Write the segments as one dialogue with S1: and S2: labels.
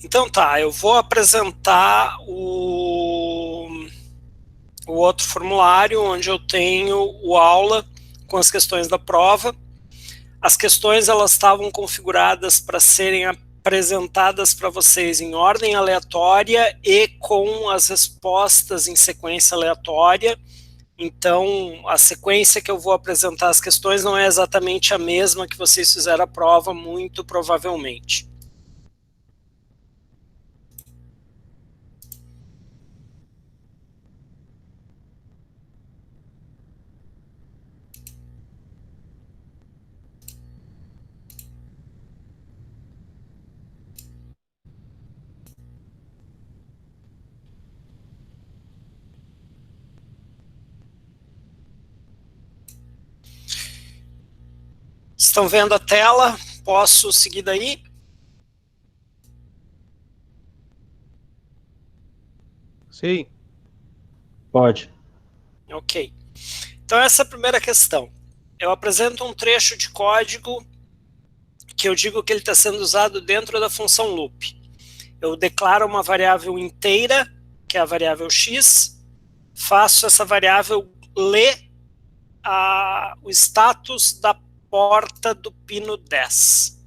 S1: Então tá, eu vou apresentar o outro formulário onde eu tenho o aula com as questões da prova. As questões elas estavam configuradas para serem apresentadas para vocês em ordem aleatória e com as respostas em sequência aleatória. Então, a sequência que eu vou apresentar as questões não é exatamente a mesma que vocês fizeram a prova, muito provavelmente. Estão vendo a tela? Posso seguir daí?
S2: Sim. Pode.
S1: Ok. Então, essa é a primeira questão. Eu apresento um trecho de código que eu digo que ele está sendo usado dentro da função loop. Eu declaro uma variável inteira, que é a variável x, faço essa variável ler o status da porta do pino 10.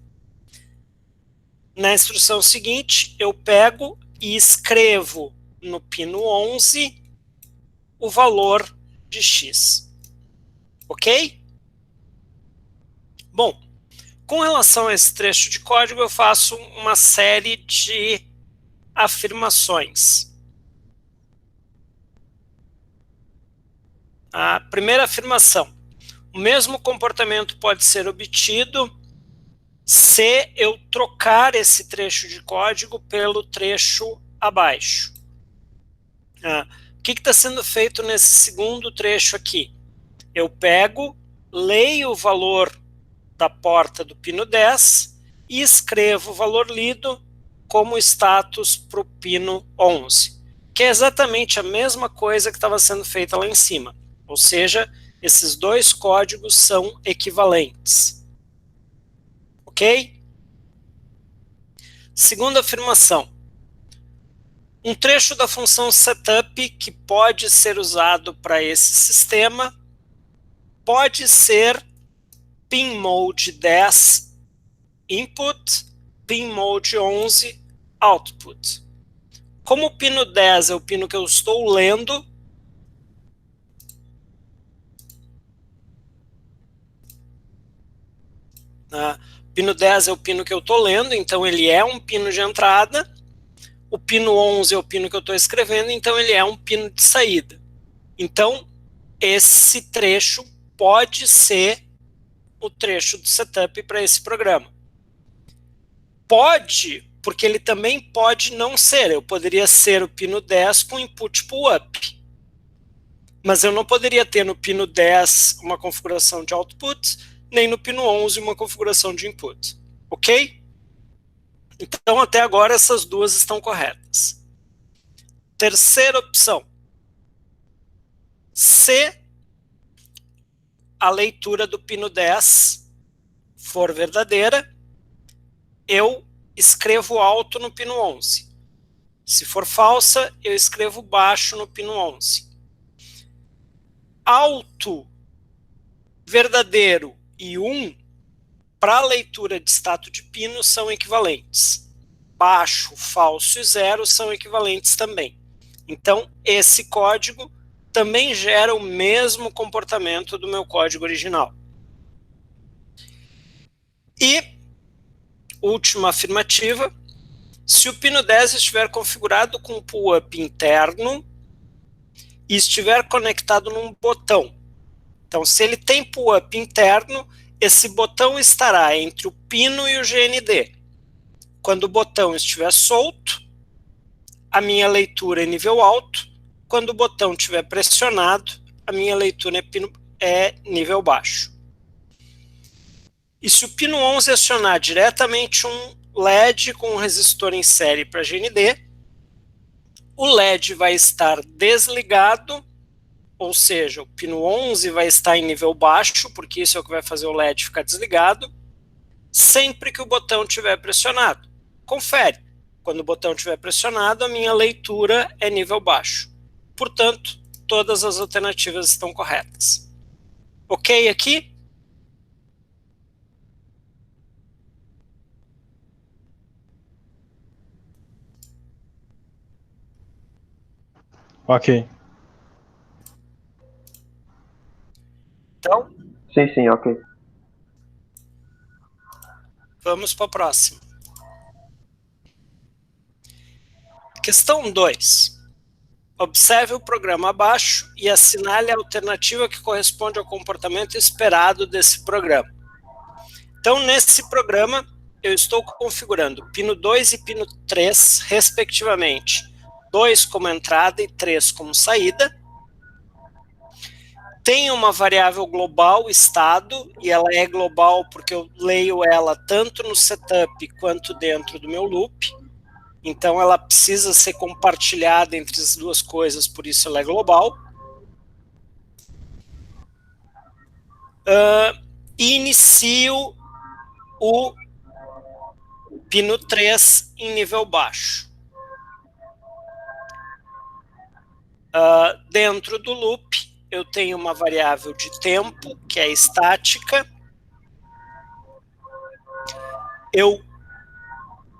S1: Na instrução seguinte, eu pego e escrevo no pino 11 o valor de x. Ok? Bom, com relação a esse trecho de código, eu faço uma série de afirmações. A primeira afirmação: o mesmo comportamento pode ser obtido se eu trocar esse trecho de código pelo trecho abaixo. O que está sendo feito nesse segundo trecho aqui? Eu pego, leio o valor da porta do pino 10 e escrevo o valor lido como status para o pino 11, que é exatamente a mesma coisa que estava sendo feita lá em cima. Ou seja, esses dois códigos são equivalentes. Ok? Segunda afirmação. Um trecho da função setup que pode ser usado para esse sistema pode ser pinmode 10 input, pinmode 11 output. Como o pino 10 é o pino que eu estou lendo, o pino 10 é o pino que eu estou lendo, então ele é um pino de entrada. O pino 11 é o pino que eu estou escrevendo, então ele é um pino de saída. Então, esse trecho pode ser o trecho do setup para esse programa. Pode, porque ele também pode não ser. Eu poderia ser o pino 10 com input pull-up. Mas eu não poderia ter no pino 10 uma configuração de output, nem no pino 11 uma configuração de input. Ok? Então, até agora, essas duas estão corretas. Terceira opção. Se a leitura do pino 10 for verdadeira, eu escrevo alto no pino 11. Se for falsa, eu escrevo baixo no pino 11. Alto, verdadeiro e 1, para a leitura de status de pino, são equivalentes. Baixo, falso e 0 são equivalentes também. Então, esse código também gera o mesmo comportamento do meu código original. E, última afirmativa, se o pino 10 estiver configurado com pull-up interno e estiver conectado num botão. Então, se ele tem pull-up interno, esse botão estará entre o pino e o GND. Quando o botão estiver solto, a minha leitura é nível alto. Quando o botão estiver pressionado, a minha leitura é nível baixo. E se o pino 11 acionar diretamente um LED com um resistor em série para GND, o LED vai estar desligado, ou seja, o pino 11 vai estar em nível baixo, porque isso é o que vai fazer o LED ficar desligado, sempre que o botão estiver pressionado. Confere. Quando o botão estiver pressionado, a minha leitura é nível baixo. Portanto, todas as alternativas estão corretas. Ok aqui?
S2: Ok.
S1: Então,
S3: Sim, ok.
S1: vamos para a próxima. Questão 2. Observe o programa abaixo e assinale a alternativa que corresponde ao comportamento esperado desse programa. Então, nesse programa, eu estou configurando pino 2 e pino 3, respectivamente. 2 como entrada e 3 como saída. Tem uma variável global, estado, e ela é global porque eu leio ela tanto no setup quanto dentro do meu loop. Então, ela precisa ser compartilhada entre as duas coisas, por isso ela é global. E inicio o pino 3 em nível baixo. Dentro do loop, eu tenho uma variável de tempo, que é estática.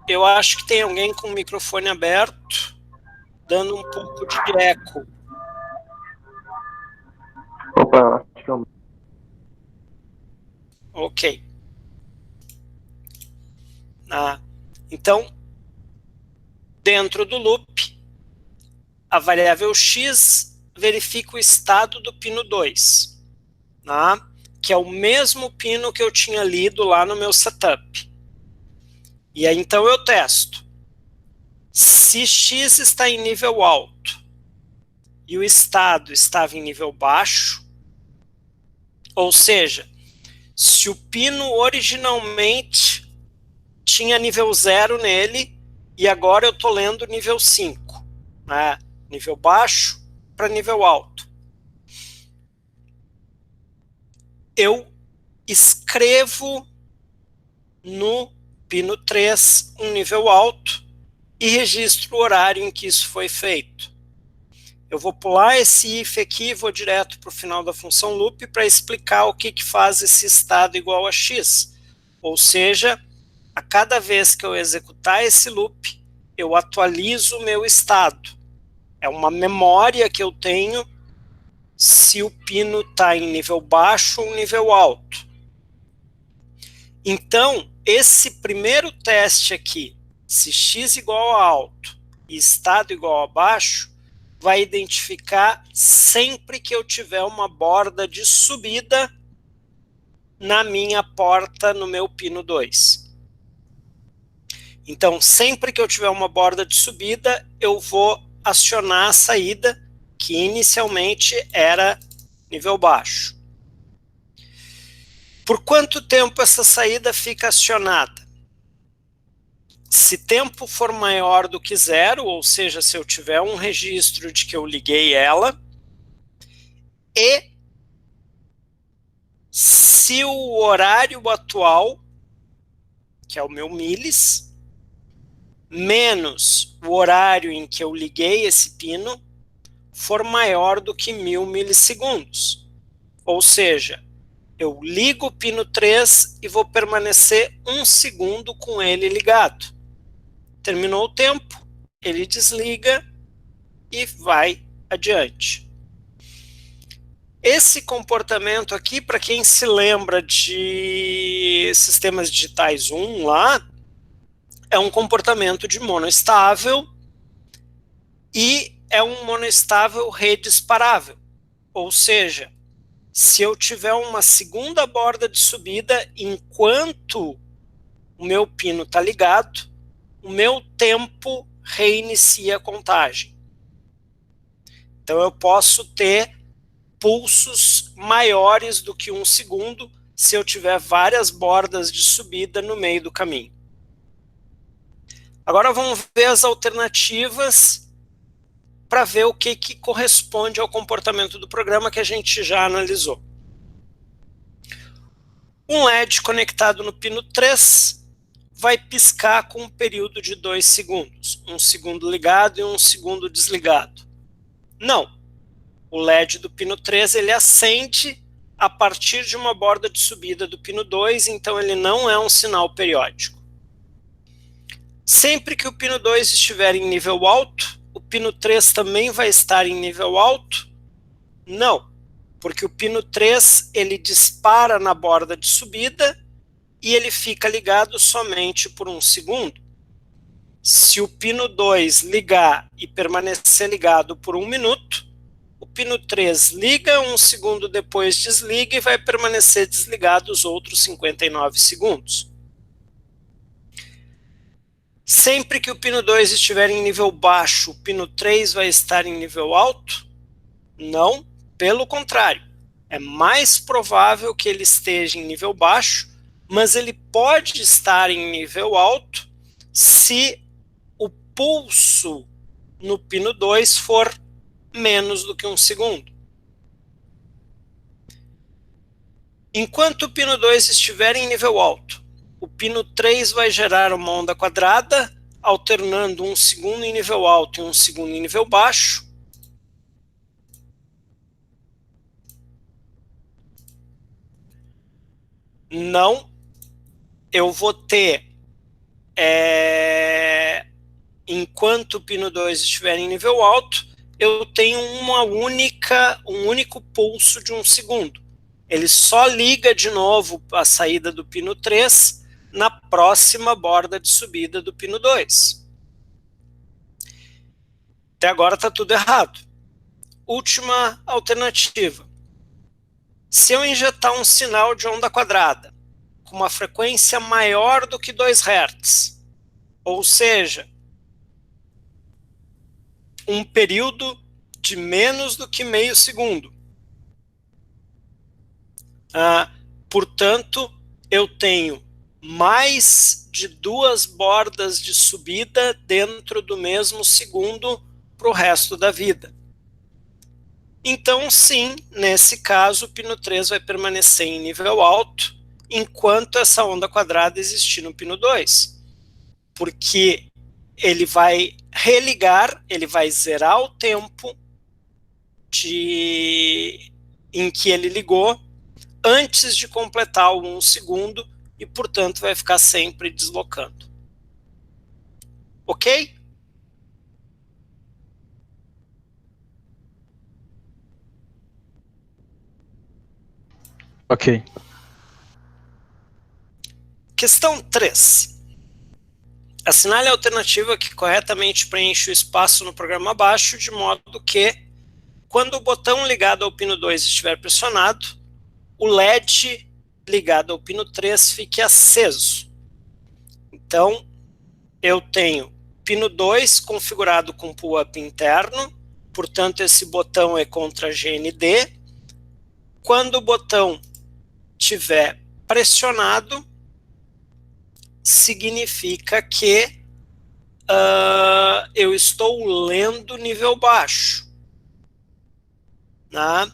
S1: Eu acho que tem alguém com o microfone aberto, dando um pouco de eco.
S3: Opa, acho que é o...
S1: Ok. Então, dentro do loop, a variável x verifica o estado do pino 2, que é o mesmo pino que eu tinha lido lá no meu setup. E aí, então, eu testo. Se x está em nível alto e o estado estava em nível baixo, ou seja, se o pino originalmente tinha nível 0 nele e agora eu estou lendo nível 5, nível baixo para nível alto, eu escrevo no pino 3 um nível alto e registro o horário em que isso foi feito. Eu vou pular esse if aqui e vou direto para o final da função loop para explicar o que faz esse estado igual a x. Ou seja, a cada vez que eu executar esse loop, eu atualizo o meu estado. É uma memória que eu tenho se o pino está em nível baixo ou nível alto. Então, esse primeiro teste aqui, se x igual a alto e estado igual a baixo, vai identificar sempre que eu tiver uma borda de subida na minha porta no meu pino 2. Então, sempre que eu tiver uma borda de subida, eu vou acionar a saída, que inicialmente era nível baixo. Por quanto tempo essa saída fica acionada? Se tempo for maior do que 0, ou seja, se eu tiver um registro de que eu liguei ela, e se o horário atual, que é o meu milis, menos o horário em que eu liguei esse pino, for maior do que 1000 milissegundos. Ou seja, eu ligo o pino 3 e vou permanecer 1 segundo com ele ligado. Terminou o tempo, ele desliga e vai adiante. Esse comportamento aqui, para quem se lembra de sistemas digitais 1 lá, é um comportamento de monoestável e é um monoestável redisparável. Ou seja, se eu tiver uma segunda borda de subida enquanto o meu pino está ligado, o meu tempo reinicia a contagem. Então eu posso ter pulsos maiores do que 1 segundo se eu tiver várias bordas de subida no meio do caminho. Agora vamos ver as alternativas para ver o que corresponde ao comportamento do programa que a gente já analisou. Um LED conectado no pino 3, vai piscar com um período de 2 segundos, 1 segundo ligado e 1 segundo desligado. Não. O LED do pino 3 ele acende a partir de uma borda de subida do pino 2, então ele não é um sinal periódico. Sempre que o pino 2 estiver em nível alto, o pino 3 também vai estar em nível alto? Não, porque o pino 3 ele dispara na borda de subida e ele fica ligado somente por 1 segundo. Se o pino 2 ligar e permanecer ligado por 1 minuto, o pino 3 liga, 1 segundo depois desliga e vai permanecer desligado os outros 59 segundos. Sempre que o pino 2 estiver em nível baixo, o pino 3 vai estar em nível alto? Não, pelo contrário. É mais provável que ele esteja em nível baixo, mas ele pode estar em nível alto se o pulso no pino 2 for menos do que 1 segundo. Enquanto o pino 2 estiver em nível alto, o pino 3 vai gerar uma onda quadrada, alternando 1 segundo em nível alto e 1 segundo em nível baixo. Não, eu vou ter, enquanto o pino 2 estiver em nível alto, eu tenho um único pulso de 1 segundo. Ele só liga de novo a saída do pino 3 na próxima borda de subida do pino 2. Até agora está tudo errado. Última alternativa. Se eu injetar um sinal de onda quadrada com uma frequência maior do que 2 Hz, ou seja, um período de menos do que meio segundo, portanto, eu tenho mais de 2 bordas de subida dentro do mesmo segundo para o resto da vida. Então, sim, nesse caso, o pino 3 vai permanecer em nível alto enquanto essa onda quadrada existir no pino 2. Porque ele vai religar, ele vai zerar o tempo em que ele ligou antes de completar o 1 segundo e, portanto, vai ficar sempre deslocando. Ok?
S2: Ok.
S1: Questão 3. Assinale a alternativa que corretamente preenche o espaço no programa abaixo, de modo que, quando o botão ligado ao pino 2 estiver pressionado, o LED ligado ao pino 3 fique aceso. Então, eu tenho pino 2 configurado com pull-up interno, portanto, esse botão é contra GND. Quando o botão estiver pressionado, significa que eu estou lendo nível baixo. Né?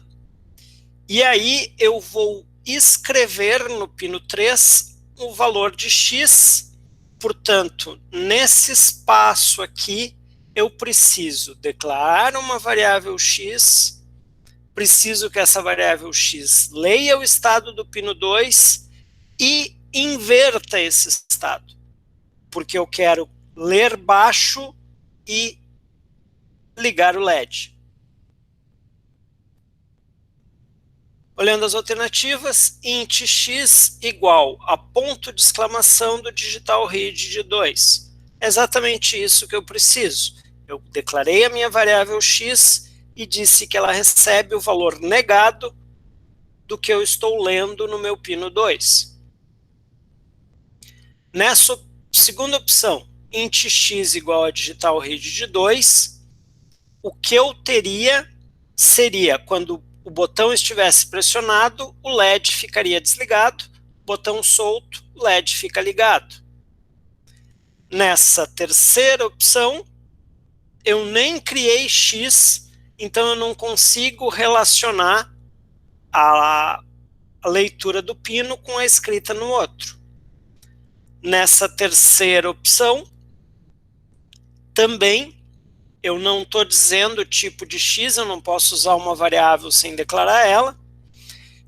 S1: E aí eu vou escrever no pino 3 o valor de X. Portanto, nesse espaço aqui, eu preciso declarar uma variável X, preciso que essa variável X leia o estado do pino 2 e inverta esse estado, porque eu quero ler baixo e ligar o LED. Olhando as alternativas, int x igual a ponto de exclamação do digital read de 2. É exatamente isso que eu preciso. Eu declarei a minha variável x e disse que ela recebe o valor negado do que eu estou lendo no meu pino 2. Nessa segunda opção, int x igual a digital read de 2, o que eu teria seria, quando o botão estivesse pressionado, o LED ficaria desligado, botão solto, o LED fica ligado. Nessa terceira opção, eu nem criei X, então eu não consigo relacionar a leitura do pino com a escrita no outro. nessa terceira opção, também eu não estou dizendo o tipo de x, eu não posso usar uma variável sem declarar ela.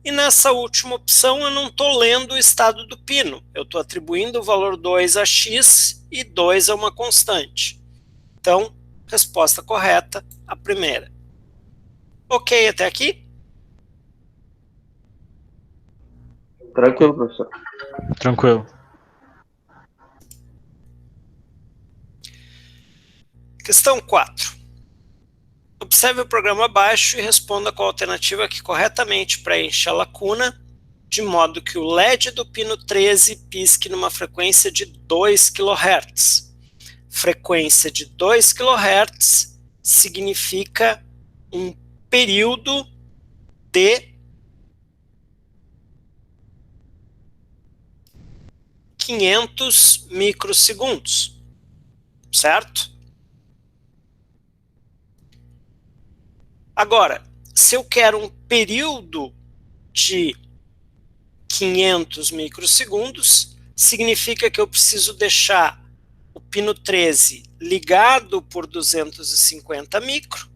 S1: E nessa última opção eu não estou lendo o estado do pino, eu estou atribuindo o valor 2 a x e 2 a uma constante. Então, resposta correta, a primeira. Ok até aqui?
S3: Tranquilo, professor.
S2: Tranquilo.
S1: Questão 4. Observe o programa abaixo e responda qual alternativa que corretamente preenche a lacuna, de modo que o LED do pino 13 pisque numa frequência de 2 kHz. Frequência de 2 kHz significa um período de 500 microsegundos, certo? Agora, se eu quero um período de 500 microsegundos, significa que eu preciso deixar o pino 13 ligado por 250 micro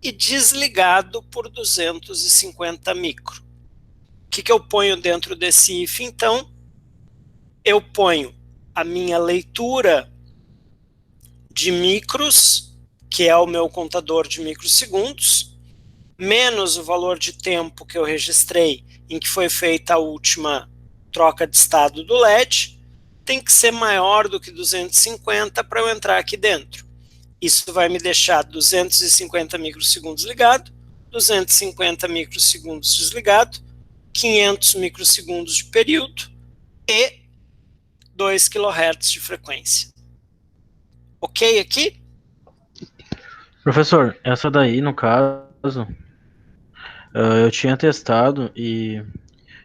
S1: e desligado por 250 micro. O que eu ponho dentro desse if, então? Eu ponho a minha leitura de micros, que é o meu contador de microsegundos, menos o valor de tempo que eu registrei em que foi feita a última troca de estado do LED, tem que ser maior do que 250 para eu entrar aqui dentro. Isso vai me deixar 250 microsegundos ligado, 250 microsegundos desligado, 500 microsegundos de período e 2 kHz de frequência. Ok aqui?
S2: Professor, essa daí, no caso, eu tinha testado e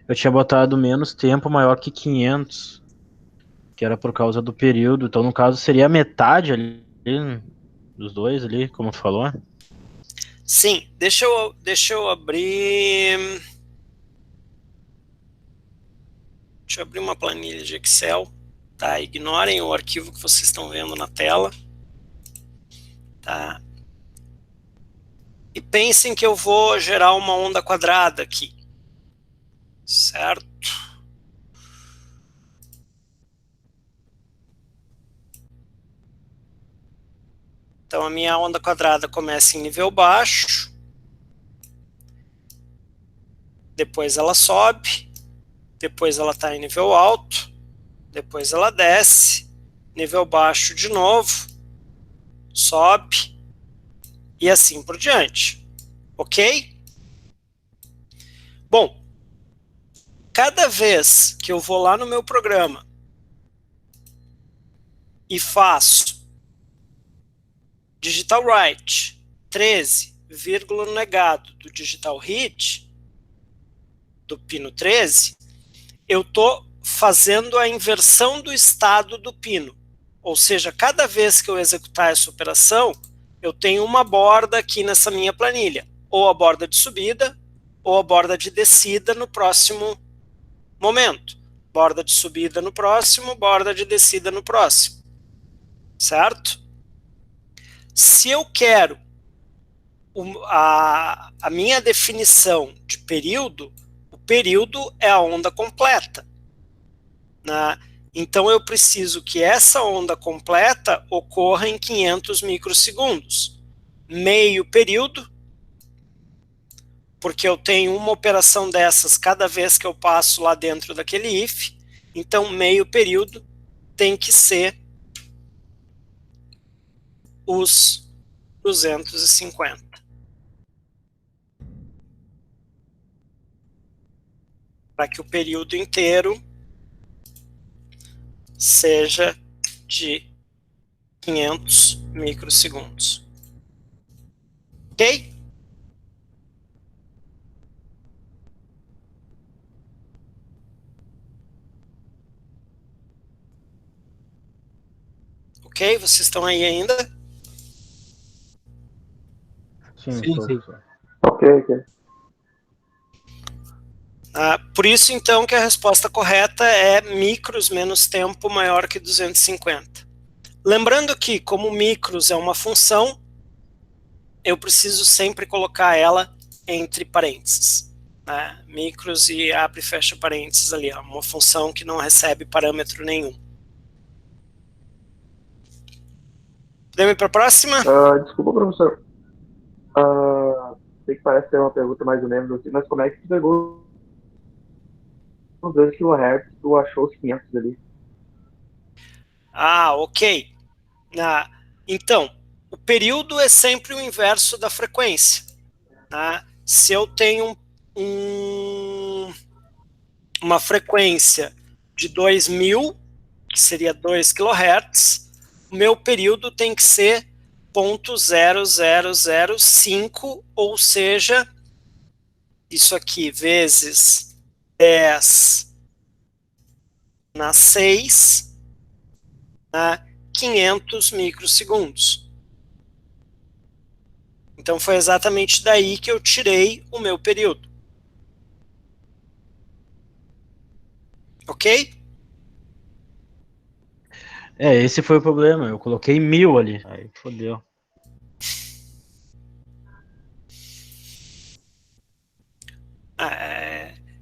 S2: eu tinha botado menos tempo maior que 500, que era por causa do período. Então, no caso, seria a metade ali dos dois ali, como tu falou.
S1: Sim, deixa eu abrir... Deixa eu abrir uma planilha de Excel, tá? Ignorem o arquivo que vocês estão vendo na tela, tá? E pensem que eu vou gerar uma onda quadrada aqui, certo? Então a minha onda quadrada começa em nível baixo, depois ela sobe, depois ela está em nível alto, depois ela desce, nível baixo de novo, sobe e assim por diante, ok? Bom, cada vez que eu vou lá no meu programa e faço digital write 13, vírgula no negado do digital read, do pino 13, eu estou fazendo a inversão do estado do pino. Ou seja, cada vez que eu executar essa operação, eu tenho uma borda aqui nessa minha planilha. Ou a borda de subida, ou a borda de descida no próximo momento. Borda de subida no próximo, borda de descida no próximo. Certo? Se eu quero a minha definição de período, o período é a onda completa. Né? Então eu preciso que essa onda completa ocorra em 500 microsegundos. Meio período, porque eu tenho uma operação dessas cada vez que eu passo lá dentro daquele if, então meio período tem que ser os 250. Para que o período inteiro seja de 500 microsegundos. Ok? Ok? Vocês estão aí ainda?
S2: Sim, sim.
S3: Ok.
S1: Por isso, então, que a resposta correta é micros menos tempo maior que 250. Lembrando que, como micros é uma função, eu preciso sempre colocar ela entre parênteses. Micros e abre e fecha parênteses ali. É uma função que não recebe parâmetro nenhum. Podemos ir para a próxima?
S3: Desculpa, professor. Sei que parece ser uma pergunta mais ou menos assim, mas como é que tu pegou os 2 kHz e tu achou os 500 ali?
S1: Ok. Então, o período é sempre o inverso da frequência. Se eu tenho uma frequência de 2000, que seria 2 kHz, o meu período tem que ser 0.0005, ou seja, isso aqui vezes 10 na 6, 500 microsegundos. Então foi exatamente daí que eu tirei o meu período. Ok?
S2: Esse foi o problema. Eu coloquei 1000 ali. Aí fodeu.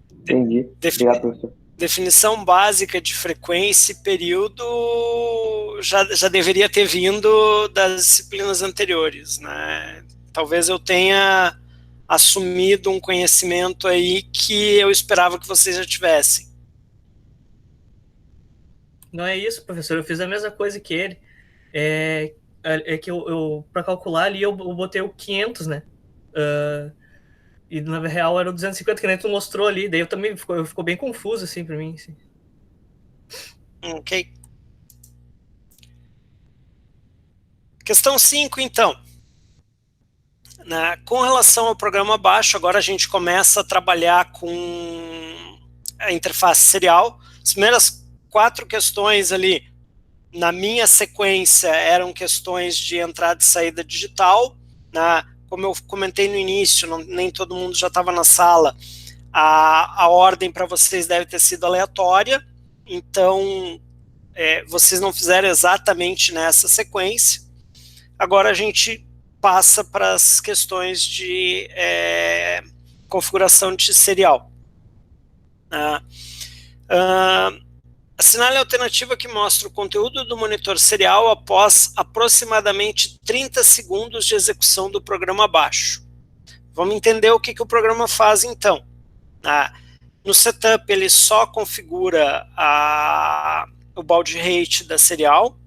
S3: Entendi. Obrigado, professor.
S1: Definição básica de frequência e período já deveria ter vindo das disciplinas anteriores, né? Talvez eu tenha assumido um conhecimento aí que eu esperava que vocês já tivessem.
S4: Não é isso, professor. Eu fiz a mesma coisa que ele. É que eu para calcular ali, eu botei o 500, né? E na real era o 250 que nem tu mostrou ali. Daí eu também ficou bem confuso assim para mim. Assim.
S1: Ok. Questão 5, então. Com relação ao programa baixo, agora a gente começa a trabalhar com a interface serial. As primeiras 4 questões ali, na minha sequência, eram questões de entrada e saída digital. Como eu comentei no início, nem todo mundo já estava na sala, a ordem para vocês deve ter sido aleatória, então vocês não fizeram exatamente nessa sequência. Agora a gente passa para as questões de configuração de serial. Assinale a alternativa que mostra o conteúdo do monitor serial após aproximadamente 30 segundos de execução do programa baixo. Vamos entender o que o programa faz, então. No setup, ele só configura o baud rate da serial,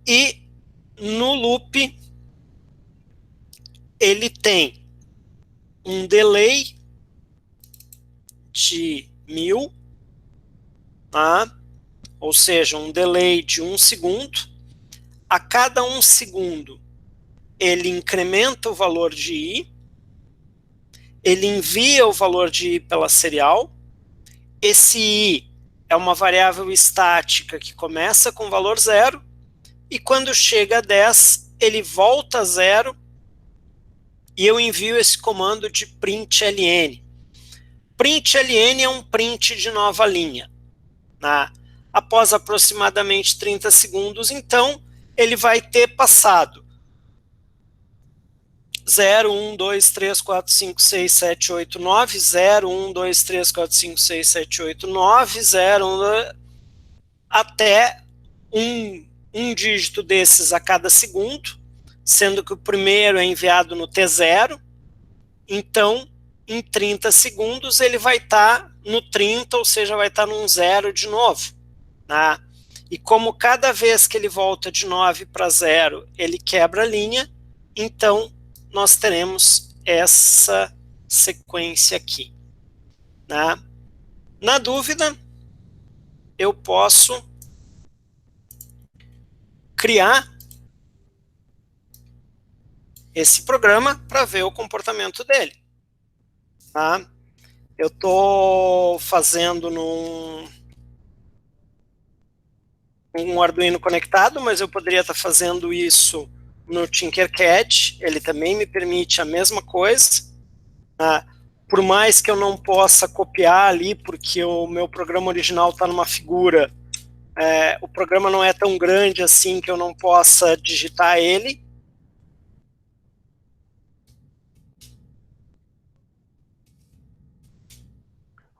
S1: e no loop, ele tem um delay de 1000, ou seja, um delay de 1 segundo. A cada 1 segundo, ele incrementa o valor de I, ele envia o valor de I pela serial. Esse I é uma variável estática que começa com valor 0, e quando chega a 10, ele volta a 0, e eu envio esse comando de println. Println é um print de nova linha. Após aproximadamente 30 segundos, então, ele vai ter passado 0, 1, 2, 3, 4, 5, 6, 7, 8, 9, 0, 1, 2, 3, 4, 5, 6, 7, 8, 9, 0, 1, 2, até um dígito desses a cada segundo, sendo que o primeiro é enviado no T0, então, em 30 segundos, ele vai estar no 30, ou seja, vai estar num 0 de novo. E como cada vez que ele volta de 9 para 0, ele quebra a linha, então nós teremos essa sequência aqui. Na dúvida, eu posso criar esse programa para ver o comportamento dele. Eu estou fazendo num Arduino conectado, mas eu poderia estar fazendo isso no Tinkercad, ele também me permite a mesma coisa. por mais que eu não possa copiar ali, porque o meu programa original está numa figura, o programa não é tão grande assim que eu não possa digitar ele.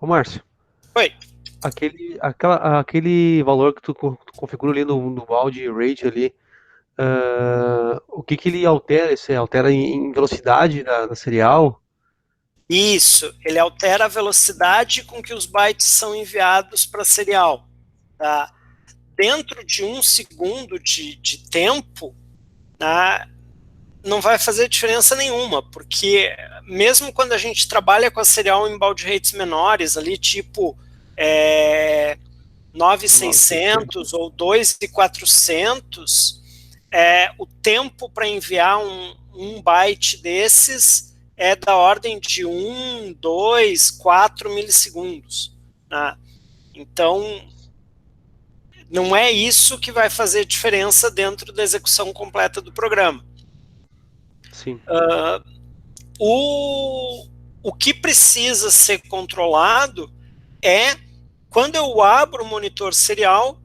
S5: Ô, Márcio,
S1: Oi.
S5: aquele valor que tu configura ali no Valde Rate ali, o que que ele altera? Você altera em velocidade da serial?
S1: Isso, ele altera a velocidade com que os bytes são enviados para serial. Tá? Dentro de 1 segundo de tempo, tá? Não vai fazer diferença nenhuma, porque mesmo quando a gente trabalha com a serial em baud rates menores, ali tipo 9600 ou 2400, o tempo para enviar um byte desses é da ordem de 1, 2, 4 milissegundos. Né? Então, não é isso que vai fazer diferença dentro da execução completa do programa.
S5: Sim.
S1: O que precisa ser controlado é, quando eu abro o monitor serial,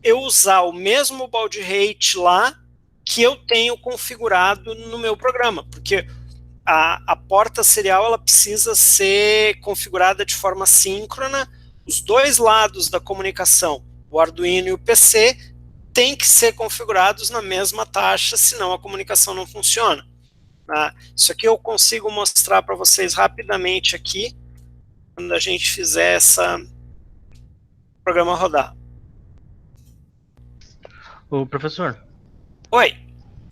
S1: eu usar o mesmo baud rate lá que eu tenho configurado no meu programa, porque a porta serial ela precisa ser configurada de forma síncrona, os dois lados da comunicação, o Arduino e o PC, têm que ser configurados na mesma taxa, senão a comunicação não funciona. Tá? Isso aqui eu consigo mostrar para vocês rapidamente aqui, quando a gente fizer essa programa rodar.
S2: Ô, professor.
S1: Oi,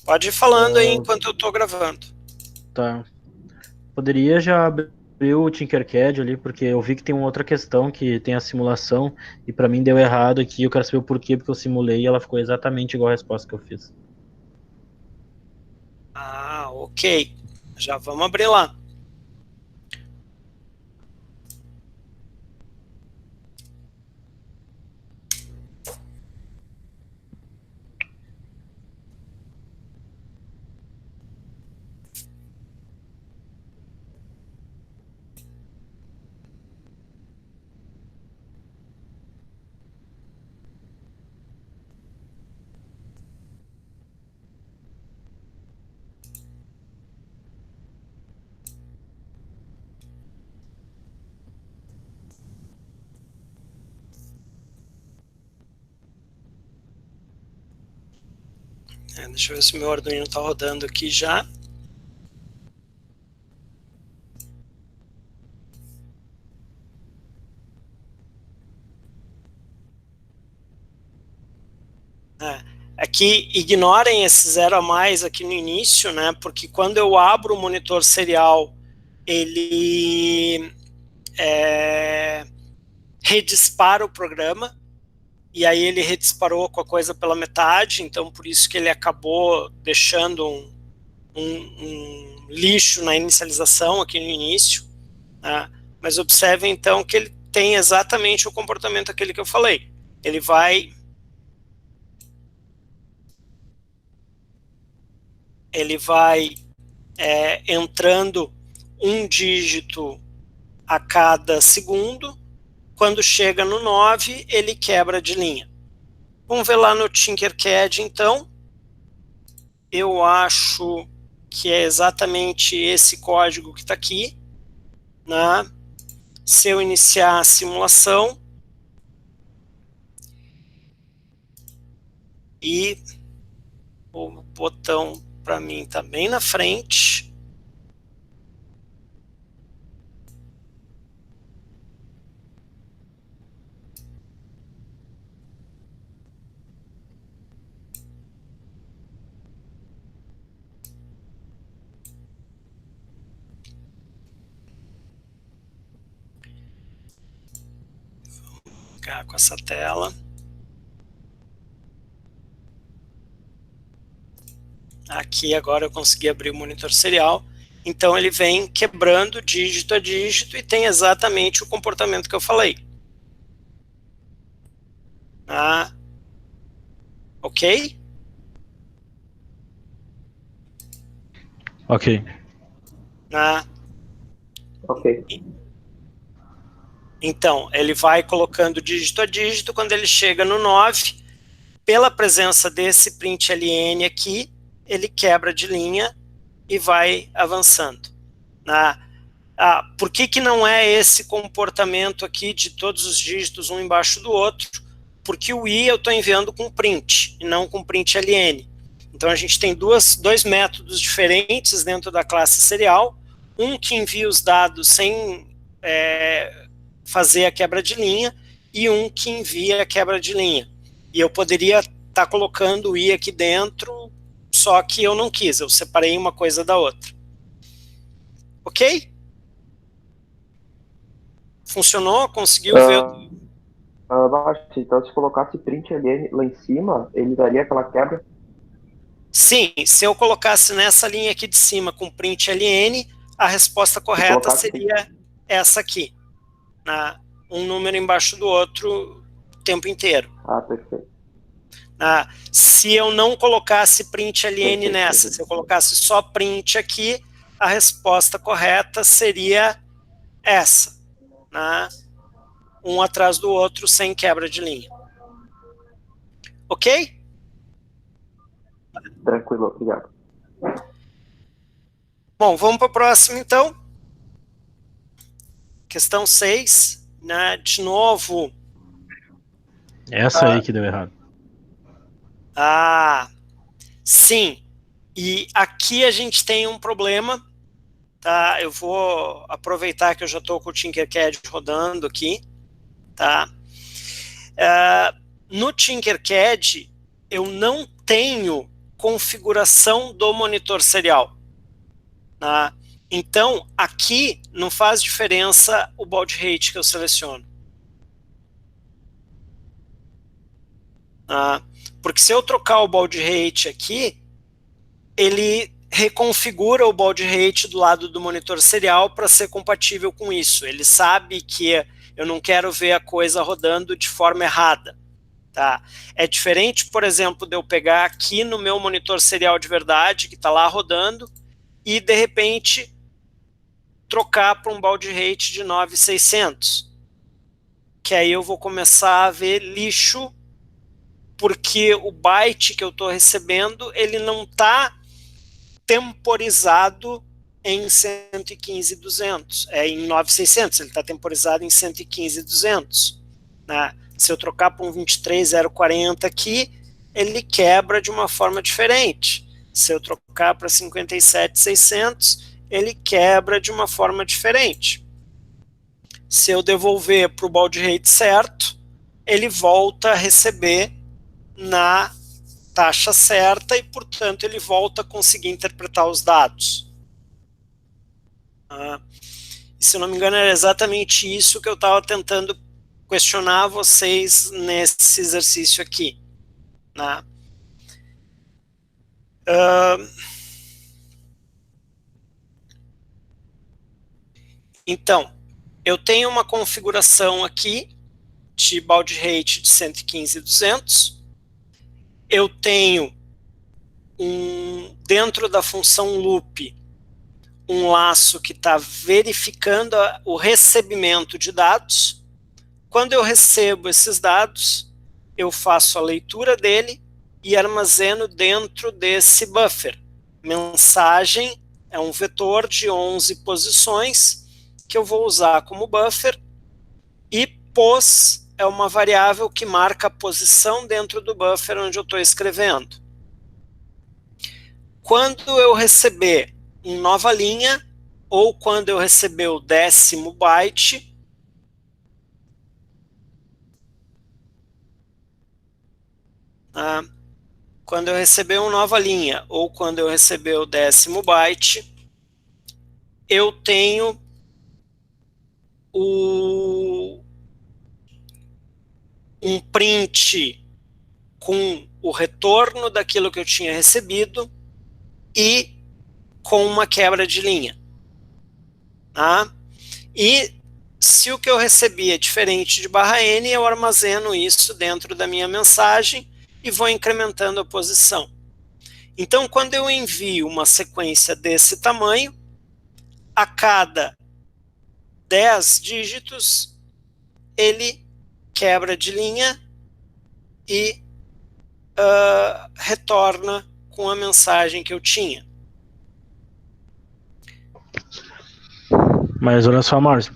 S1: pode ir falando aí enquanto eu estou gravando.
S2: Tá. Poderia já abrir o Tinkercad ali, porque eu vi que tem uma outra questão que tem a simulação e para mim deu errado aqui. Eu quero saber o porquê, porque eu simulei e ela ficou exatamente igual a resposta que eu fiz.
S1: Ah, ok. Já vamos abrir lá. Deixa eu ver se o meu Arduino está rodando aqui já. Aqui, ignorem esse 0 a mais aqui no início, né? Porque quando eu abro o monitor serial, ele redispara o programa, e aí ele redisparou com a coisa pela metade, então por isso que ele acabou deixando um lixo na inicialização aqui no início. Né? Mas observem então que ele tem exatamente o comportamento aquele que eu falei. Ele vai entrando um dígito a cada segundo. Quando chega no 9, ele quebra de linha. Vamos ver lá no Tinkercad, então. Eu acho que é exatamente esse código que está aqui. Né? Se eu iniciar a simulação e o botão para mim está bem na frente. Vou ficar com essa tela. Aqui agora eu consegui abrir o monitor serial. Então ele vem quebrando dígito a dígito e tem exatamente o comportamento que eu falei. Ok?
S2: Ok.
S3: Ok.
S1: Então, ele vai colocando dígito a dígito. Quando ele chega no 9, pela presença desse print ln aqui, ele quebra de linha e vai avançando. Por que não é esse comportamento aqui de todos os dígitos um embaixo do outro? Porque o i eu estou enviando com print, e não com print ln. Então a gente tem dois métodos diferentes dentro da classe serial, um que envia os dados sem fazer a quebra de linha, e um que envia a quebra de linha. E eu poderia estar colocando o i aqui dentro, só que eu não quis, eu separei uma coisa da outra. Ok? Funcionou? Conseguiu ver?
S3: Então, se colocasse print ln lá em cima, ele daria aquela quebra?
S1: Sim, se eu colocasse nessa linha aqui de cima com print ln, a resposta correta seria essa aqui. Um número embaixo do outro o tempo inteiro.
S3: Perfeito.
S1: Se eu não colocasse print ln nessa, se eu colocasse só print aqui, a resposta correta seria essa. Um atrás do outro, sem quebra de linha. Ok?
S3: Tranquilo, obrigado.
S1: Bom, vamos para o próximo, então. Questão 6. De novo.
S2: Essa aí que deu errado.
S1: Sim. E aqui a gente tem um problema. Tá? Eu vou aproveitar que eu já estou com o Tinkercad rodando aqui. Tá? No Tinkercad, eu não tenho configuração do monitor serial. Tá? Então, aqui não faz diferença o baud rate que eu seleciono. Porque se eu trocar o baud rate aqui, ele reconfigura o baud rate do lado do monitor serial para ser compatível com isso. Ele sabe que eu não quero ver a coisa rodando de forma errada. Tá? É diferente, por exemplo, de eu pegar aqui no meu monitor serial de verdade, que está lá rodando, e de repente trocar para um baud rate de 9.600. Que aí eu vou começar a ver lixo, porque o byte que eu estou recebendo, ele não está temporizado em 115.200, em 9.600, ele está temporizado em 115.200. Se eu trocar para um 23.040 aqui, ele quebra de uma forma diferente. Se eu trocar para 57.600, ele quebra de uma forma diferente. Se eu devolver para o baud rate certo, ele volta a receber na taxa certa e, portanto, ele volta a conseguir interpretar os dados. E, se eu não me engano, era exatamente isso que eu estava tentando questionar vocês nesse exercício aqui. Então, eu tenho uma configuração aqui de baud rate de 115.200. Eu tenho dentro da função loop um laço que está verificando o recebimento de dados. Quando eu recebo esses dados, eu faço a leitura dele e armazeno dentro desse buffer. Mensagem é um vetor de 11 posições que eu vou usar como buffer, e pos é uma variável que marca a posição dentro do buffer onde eu estou escrevendo. Quando eu receber uma nova linha, ou quando eu receber o 10º byte, quando eu receber uma nova linha, ou quando eu receber o 10º byte, eu tenho um print com o retorno daquilo que eu tinha recebido e com uma quebra de linha. E se o que eu recebi é diferente de /n, eu armazeno isso dentro da minha mensagem e vou incrementando a posição. Então, quando eu envio uma sequência desse tamanho, a cada 10 dígitos, ele quebra de linha e retorna com a mensagem que eu tinha.
S2: Mas olha só, Márcio,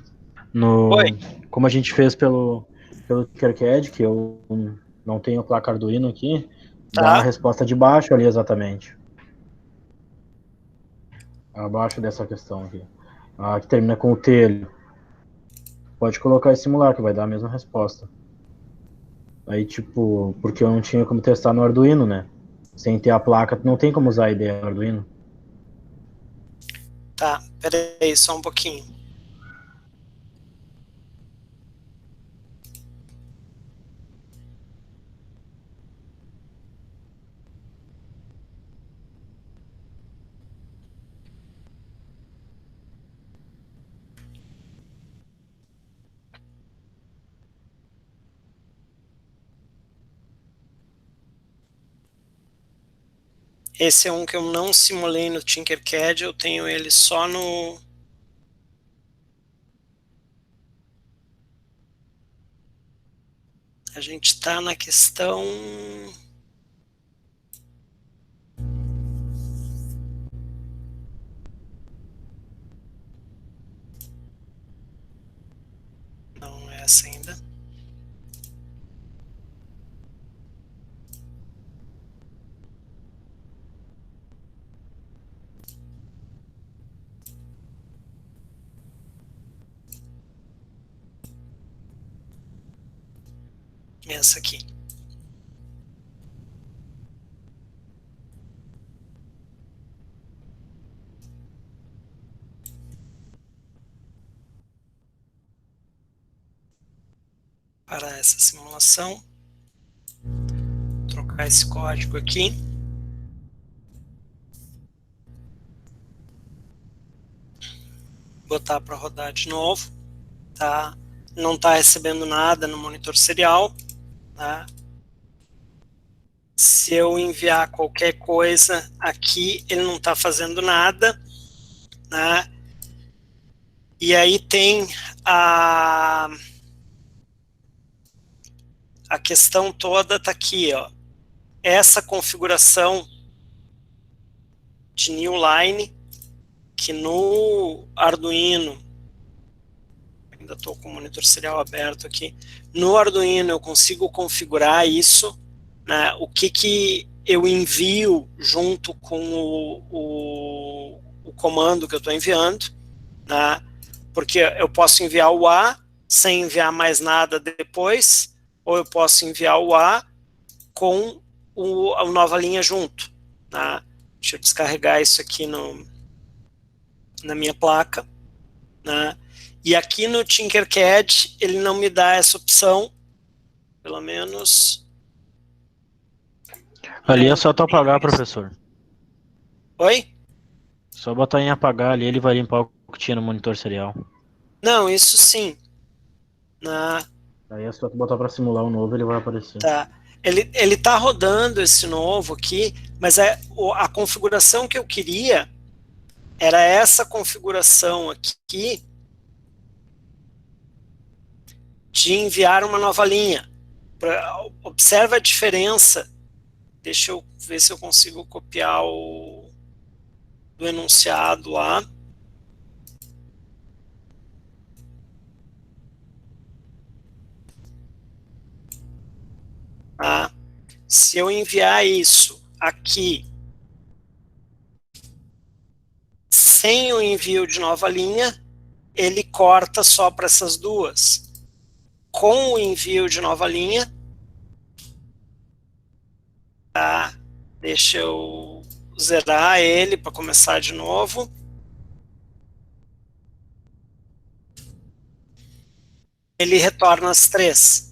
S1: Oi.
S2: como a gente fez pelo Tinkercad, que eu não tenho placa Arduino aqui, dá a resposta de baixo ali exatamente. Abaixo dessa questão aqui. Que termina com o telho. Pode colocar e simular, que vai dar a mesma resposta. Aí, tipo, porque eu não tinha como testar no Arduino, né? Sem ter a placa, não tem como usar a IDE no Arduino.
S1: Tá, peraí, só um pouquinho. Esse é um que eu não simulei no Tinkercad, eu tenho ele só no... A gente está na questão... Não é essa ainda. Essa aqui. Para essa simulação. Trocar esse código aqui. Botar para rodar de novo. Tá? Não está recebendo nada no monitor serial. Tá? Se eu enviar qualquer coisa aqui, ele não está fazendo nada. Né? E aí tem a questão toda está aqui, ó. Essa configuração de new line, que no Arduino, ainda estou com o monitor serial aberto aqui, no Arduino eu consigo configurar isso, né? O que eu envio junto com o comando que eu estou enviando, né? Porque eu posso enviar o A sem enviar mais nada depois, ou eu posso enviar o A com a nova linha junto. Né? Deixa eu descarregar isso aqui na minha placa. Né? E aqui no Tinkercad ele não me dá essa opção, pelo menos...
S2: Ali é só tu apagar, professor.
S1: Oi?
S2: Só botar em apagar ali, ele vai limpar o que tinha no monitor serial.
S1: Não, isso sim.
S2: Aí é só tu botar para simular o novo, ele vai aparecer.
S1: Tá. Ele tá rodando esse novo aqui, mas a configuração que eu queria era essa configuração aqui de enviar uma nova linha. Observa a diferença. Deixa eu ver se eu consigo copiar do enunciado lá. Tá? Se eu enviar isso aqui sem o envio de nova linha, ele corta só para essas duas. Com o envio de nova linha, tá? Deixa eu zerar ele para começar de novo. Ele retorna as 3.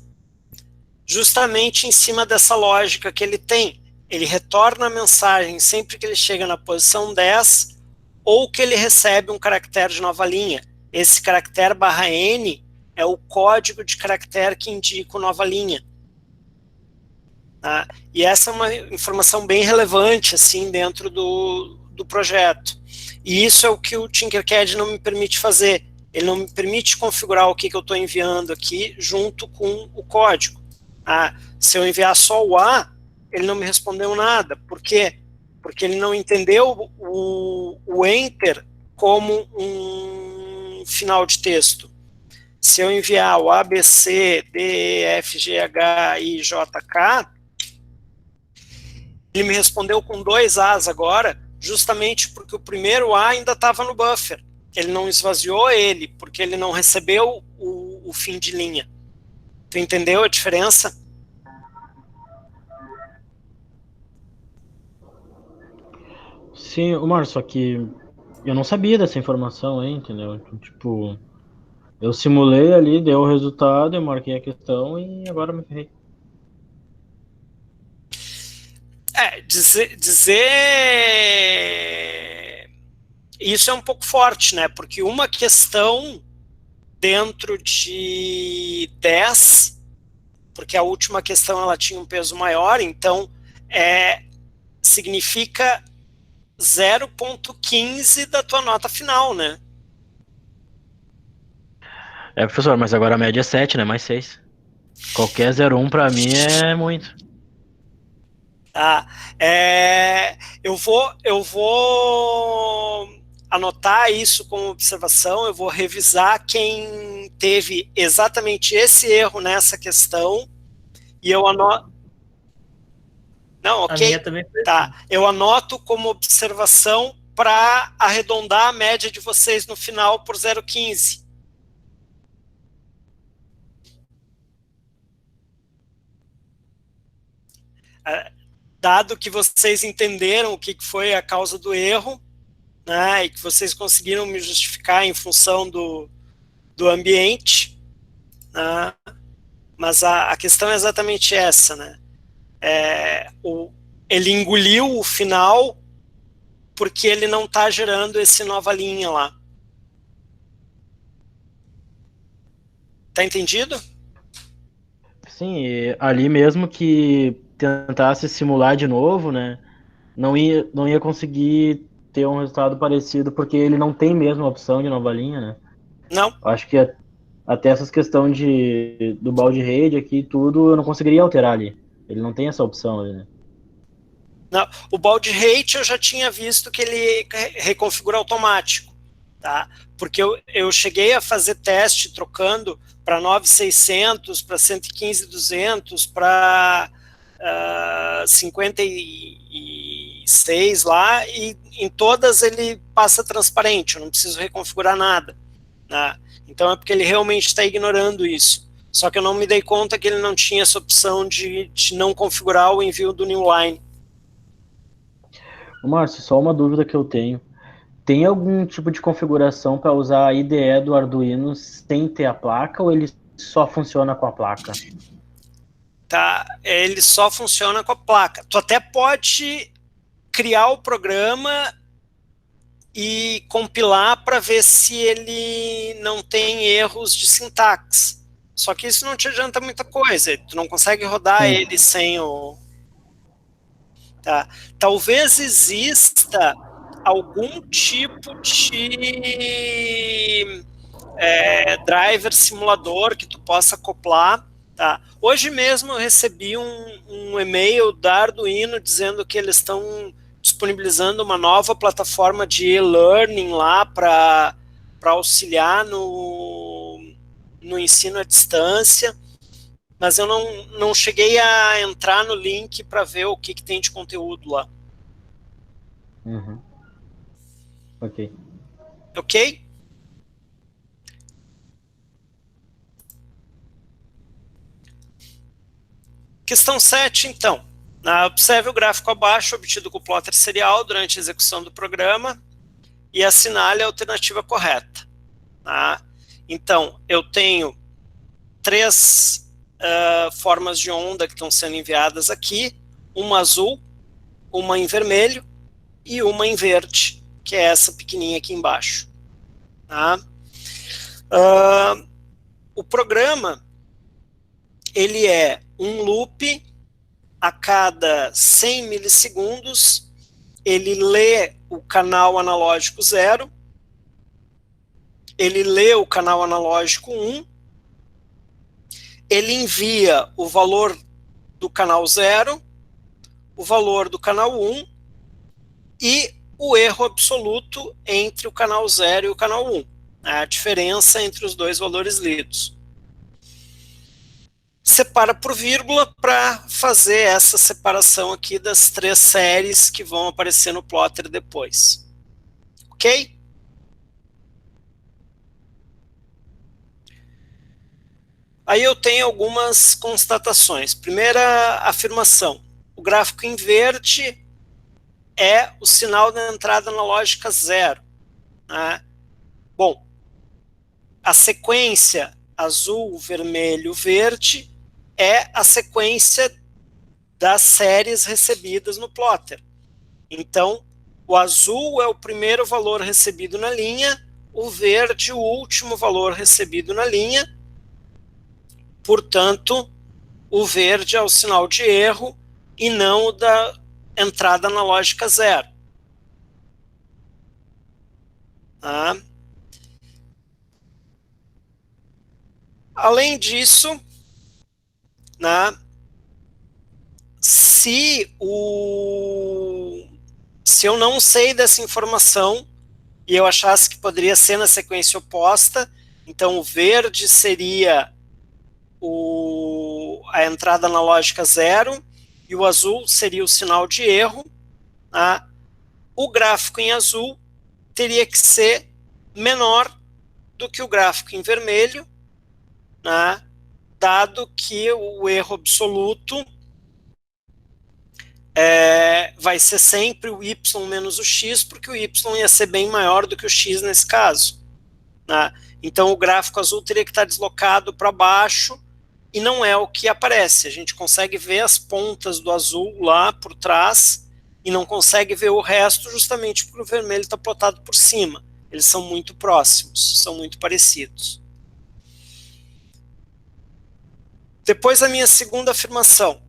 S1: Justamente em cima dessa lógica que ele tem. Ele retorna a mensagem sempre que ele chega na posição 10 ou que ele recebe um caractere de nova linha. Esse caractere /n é o código de caractere que indica a nova linha. Tá? E essa é uma informação bem relevante assim, dentro do projeto. E isso é o que o Tinkercad não me permite fazer. Ele não me permite configurar o que eu estou enviando aqui junto com o código. Se eu enviar só o A, ele não me respondeu nada. Por quê? Porque ele não entendeu o Enter como um final de texto. Se eu enviar o A, B, C, D, E, F, G, H, I, J, K, ele me respondeu com 2 As agora, justamente porque o primeiro A ainda estava no buffer. Ele não esvaziou ele, porque ele não recebeu o fim de linha. Tu entendeu a diferença?
S2: Sim, Márcio, só que eu não sabia dessa informação aí, entendeu? Então, tipo, eu simulei ali, deu o resultado, eu marquei a questão e agora me ferrei.
S1: Dizer isso é um pouco forte, né? Porque uma questão dentro de 10, porque a última questão ela tinha um peso maior, então significa 0,15 da tua nota final, né?
S2: Professor, mas agora a média é 7, né? Mais 6. Qualquer 0,1 pra mim é muito.
S1: Eu vou anotar isso como observação, eu vou revisar quem teve exatamente esse erro nessa questão e eu anoto. Não,
S4: A minha
S1: ok.
S4: também foi assim.
S1: Tá. Eu anoto como observação para arredondar a média de vocês no final por 0,15. Dado que vocês entenderam o que foi a causa do erro, né, e que vocês conseguiram me justificar em função do ambiente, né, mas a questão é exatamente essa, né? Ele engoliu o final porque ele não está gerando esse nova linha lá. Tá entendido?
S2: Sim, e ali mesmo que tentasse simular de novo, né? Não ia conseguir ter um resultado parecido, porque ele não tem mesmo a opção de nova linha, né?
S1: Não.
S2: Eu acho que até essas questões do balde rede aqui, tudo, eu não conseguiria alterar ali. Ele não tem essa opção ali, né?
S1: Não, o balde rate eu já tinha visto que ele reconfigura automático, tá? Porque eu cheguei a fazer teste trocando para 9600, para 115.200, para 56 lá, e em todas ele passa transparente, eu não preciso reconfigurar nada, né? Então é porque ele realmente está ignorando isso. Só que eu não me dei conta que ele não tinha essa opção de não configurar o envio do new line.
S2: Márcio, só uma dúvida que eu tenho. Tem algum tipo de configuração para usar a IDE do Arduino sem ter a placa ou ele só funciona com a placa?
S1: Tá? Ele só funciona com a placa. Tu até pode criar o programa e compilar para ver se ele não tem erros de sintaxe. Só que isso não te adianta muita coisa. Tu não consegue rodar
S2: Sim.
S1: ele sem o... Tá? Talvez exista algum tipo de driver simulador que tu possa acoplar. Tá? Hoje mesmo eu recebi um e-mail da Arduino dizendo que eles estão disponibilizando uma nova plataforma de e-learning lá para auxiliar no ensino à distância, mas eu não cheguei a entrar no link para ver o que tem de conteúdo lá.
S2: Uhum. Ok.
S1: Ok? Questão 7, então. Observe o gráfico abaixo obtido com o plotter serial durante a execução do programa e assinale a alternativa correta. Tá? Então, eu tenho 3 formas de onda que estão sendo enviadas aqui, uma azul, uma em vermelho e uma em verde, que é essa pequenininha aqui embaixo. Tá? O programa, ele é um loop a cada 100 milissegundos, ele lê o canal analógico 0 ele lê o canal analógico 1, ele envia o valor do canal 0, o valor do canal 1 e o erro absoluto entre o canal 0 e o canal 1, a diferença entre os dois valores lidos. Separa por vírgula para fazer essa separação aqui das 3 séries que vão aparecer no plotter depois. Ok? Aí eu tenho algumas constatações. Primeira afirmação: o gráfico em verde é o sinal da entrada analógica 0. Né? Bom, a sequência azul, vermelho, verde é a sequência das séries recebidas no plotter. Então, o azul é o primeiro valor recebido na linha, o verde o último valor recebido na linha. Portanto, o verde é o sinal de erro e não o da entrada analógica 0. Tá? Além disso, né, se eu não sei dessa informação e eu achasse que poderia ser na sequência oposta, então o verde seria a entrada analógica 0 e o azul seria o sinal de erro, tá? O gráfico em azul teria que ser menor do que o gráfico em vermelho, né? Dado que o erro absoluto vai ser sempre o y menos o x, porque o y ia ser bem maior do que o x nesse caso. Né? Então o gráfico azul teria que estar deslocado para baixo, e não é o que aparece. A gente consegue ver as pontas do azul lá por trás, e não consegue ver o resto justamente porque o vermelho está plotado por cima. Eles são muito próximos, são muito parecidos. Depois a minha segunda afirmação.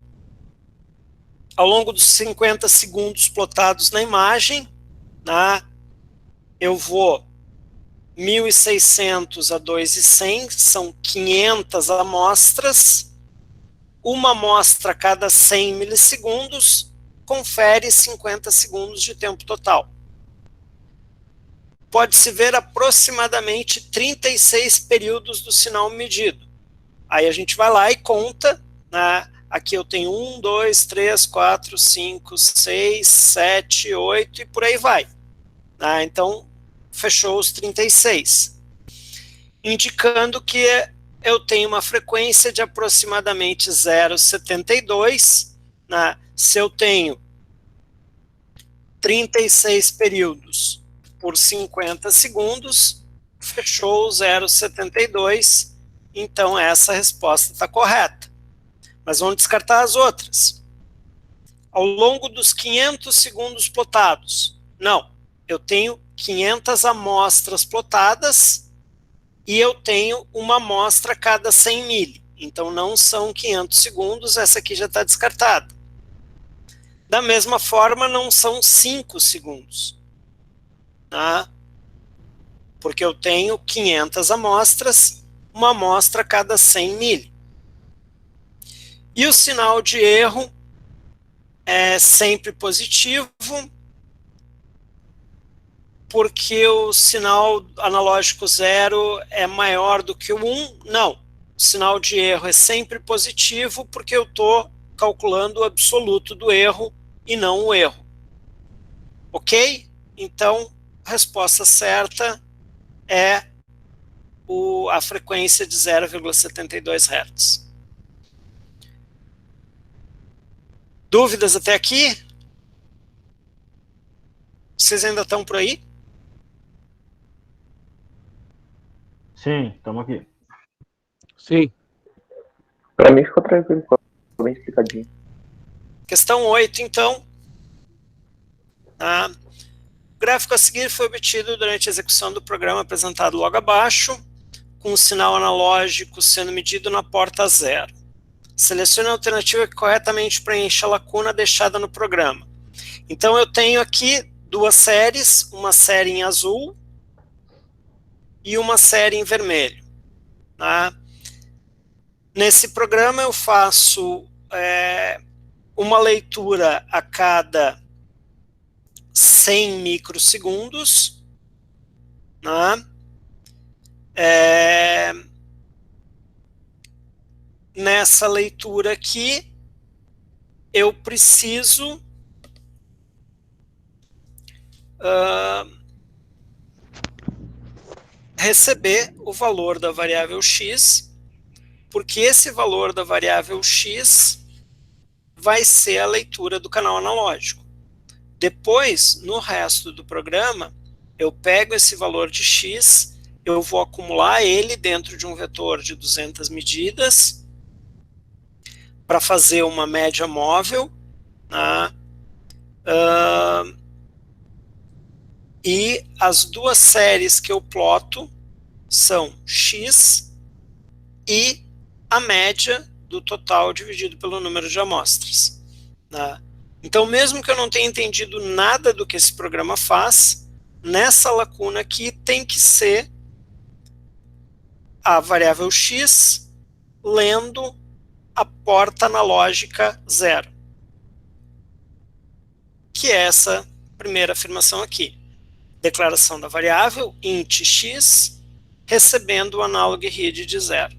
S1: Ao longo dos 50 segundos plotados na imagem, né, eu vou 1.600 a 2.100, são 500 amostras, uma amostra a cada 100 milissegundos, confere 50 segundos de tempo total. Pode-se ver aproximadamente 36 períodos do sinal medido. Aí a gente vai lá e conta, né? Aqui eu tenho 1, 2, 3, 4, 5, 6, 7, 8 e por aí vai. Né? Então, fechou os 36. Indicando que eu tenho uma frequência de aproximadamente 0,72. Né? Se eu tenho 36 períodos por 50 segundos, fechou o 0,72. Então, essa resposta está correta. Mas vamos descartar as outras. Ao longo dos 500 segundos plotados, não, eu tenho 500 amostras plotadas e eu tenho uma amostra a cada 100 mili. Então, não são 500 segundos, essa aqui já está descartada. Da mesma forma, não são 5 segundos. Tá? Porque eu tenho 500 amostras, uma amostra a cada 100 mili. E o sinal de erro é sempre positivo, porque o sinal analógico 0 é maior do que o 1. Não, o sinal de erro é sempre positivo, porque eu estou calculando o absoluto do erro e não o erro. Ok? Então, a resposta certa é a frequência de 0,72 Hz. Dúvidas até aqui? Vocês ainda estão por aí?
S2: Sim, estamos aqui.
S5: Sim.
S3: Pra mim ficou tranquilo, ficou bem explicadinho.
S1: Questão 8, então. O gráfico a seguir foi obtido durante a execução do programa apresentado logo abaixo, com o sinal analógico sendo medido na porta 0. Selecione a alternativa que corretamente preenche a lacuna deixada no programa. Então eu tenho aqui duas séries, uma série em azul e uma série em vermelho. Tá? Nesse programa eu faço uma leitura a cada 100 microsegundos. Tá? Nessa leitura aqui, eu preciso receber o valor da variável x, porque esse valor da variável x vai ser a leitura do canal analógico. Depois, no resto do programa, eu pego esse valor de x, eu vou acumular ele dentro de um vetor de 200 medidas para fazer uma média móvel, né? E as duas séries que eu ploto são x e a média do total dividido pelo número de amostras. Né? Então, mesmo que eu não tenha entendido nada do que esse programa faz, nessa lacuna aqui tem que ser a variável x lendo a porta analógica 0, que é essa primeira afirmação aqui. Declaração da variável int x recebendo o analog read de 0.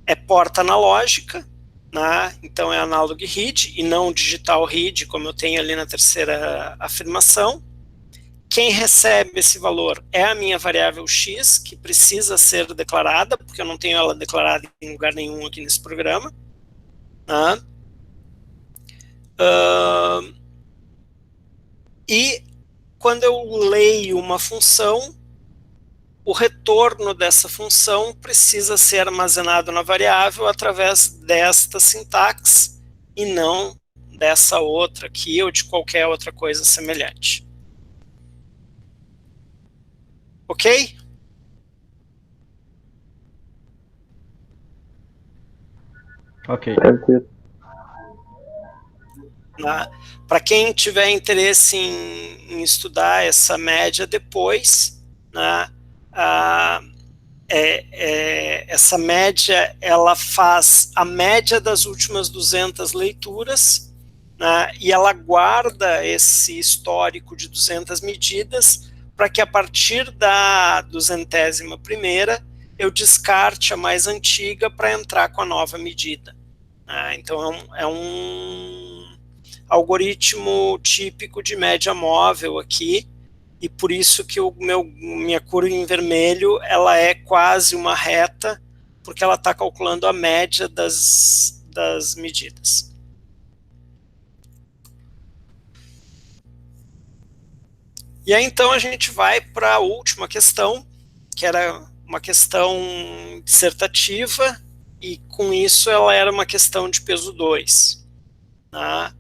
S1: É porta analógica, né? Então é analog read e não digital read, como eu tenho ali na terceira afirmação. Quem recebe esse valor é a minha variável x, que precisa ser declarada, porque eu não tenho ela declarada em lugar nenhum aqui nesse programa. Né? E quando eu leio uma função, o retorno dessa função precisa ser armazenado na variável através desta sintaxe e não dessa outra aqui ou de qualquer outra coisa semelhante. Ok?
S2: Ok.
S1: Para quem tiver interesse em estudar essa média depois, né, essa média ela faz a média das últimas 200 leituras, né, e ela guarda esse histórico de 200 medidas para que a partir da 200ª eu descarte a mais antiga para entrar com a nova medida. Então é um algoritmo típico de média móvel aqui, e por isso que minha curva em vermelho ela é quase uma reta, porque ela está calculando a média das medidas. E aí então a gente vai para a última questão, que era uma questão dissertativa, e com isso ela era uma questão de peso 2, né?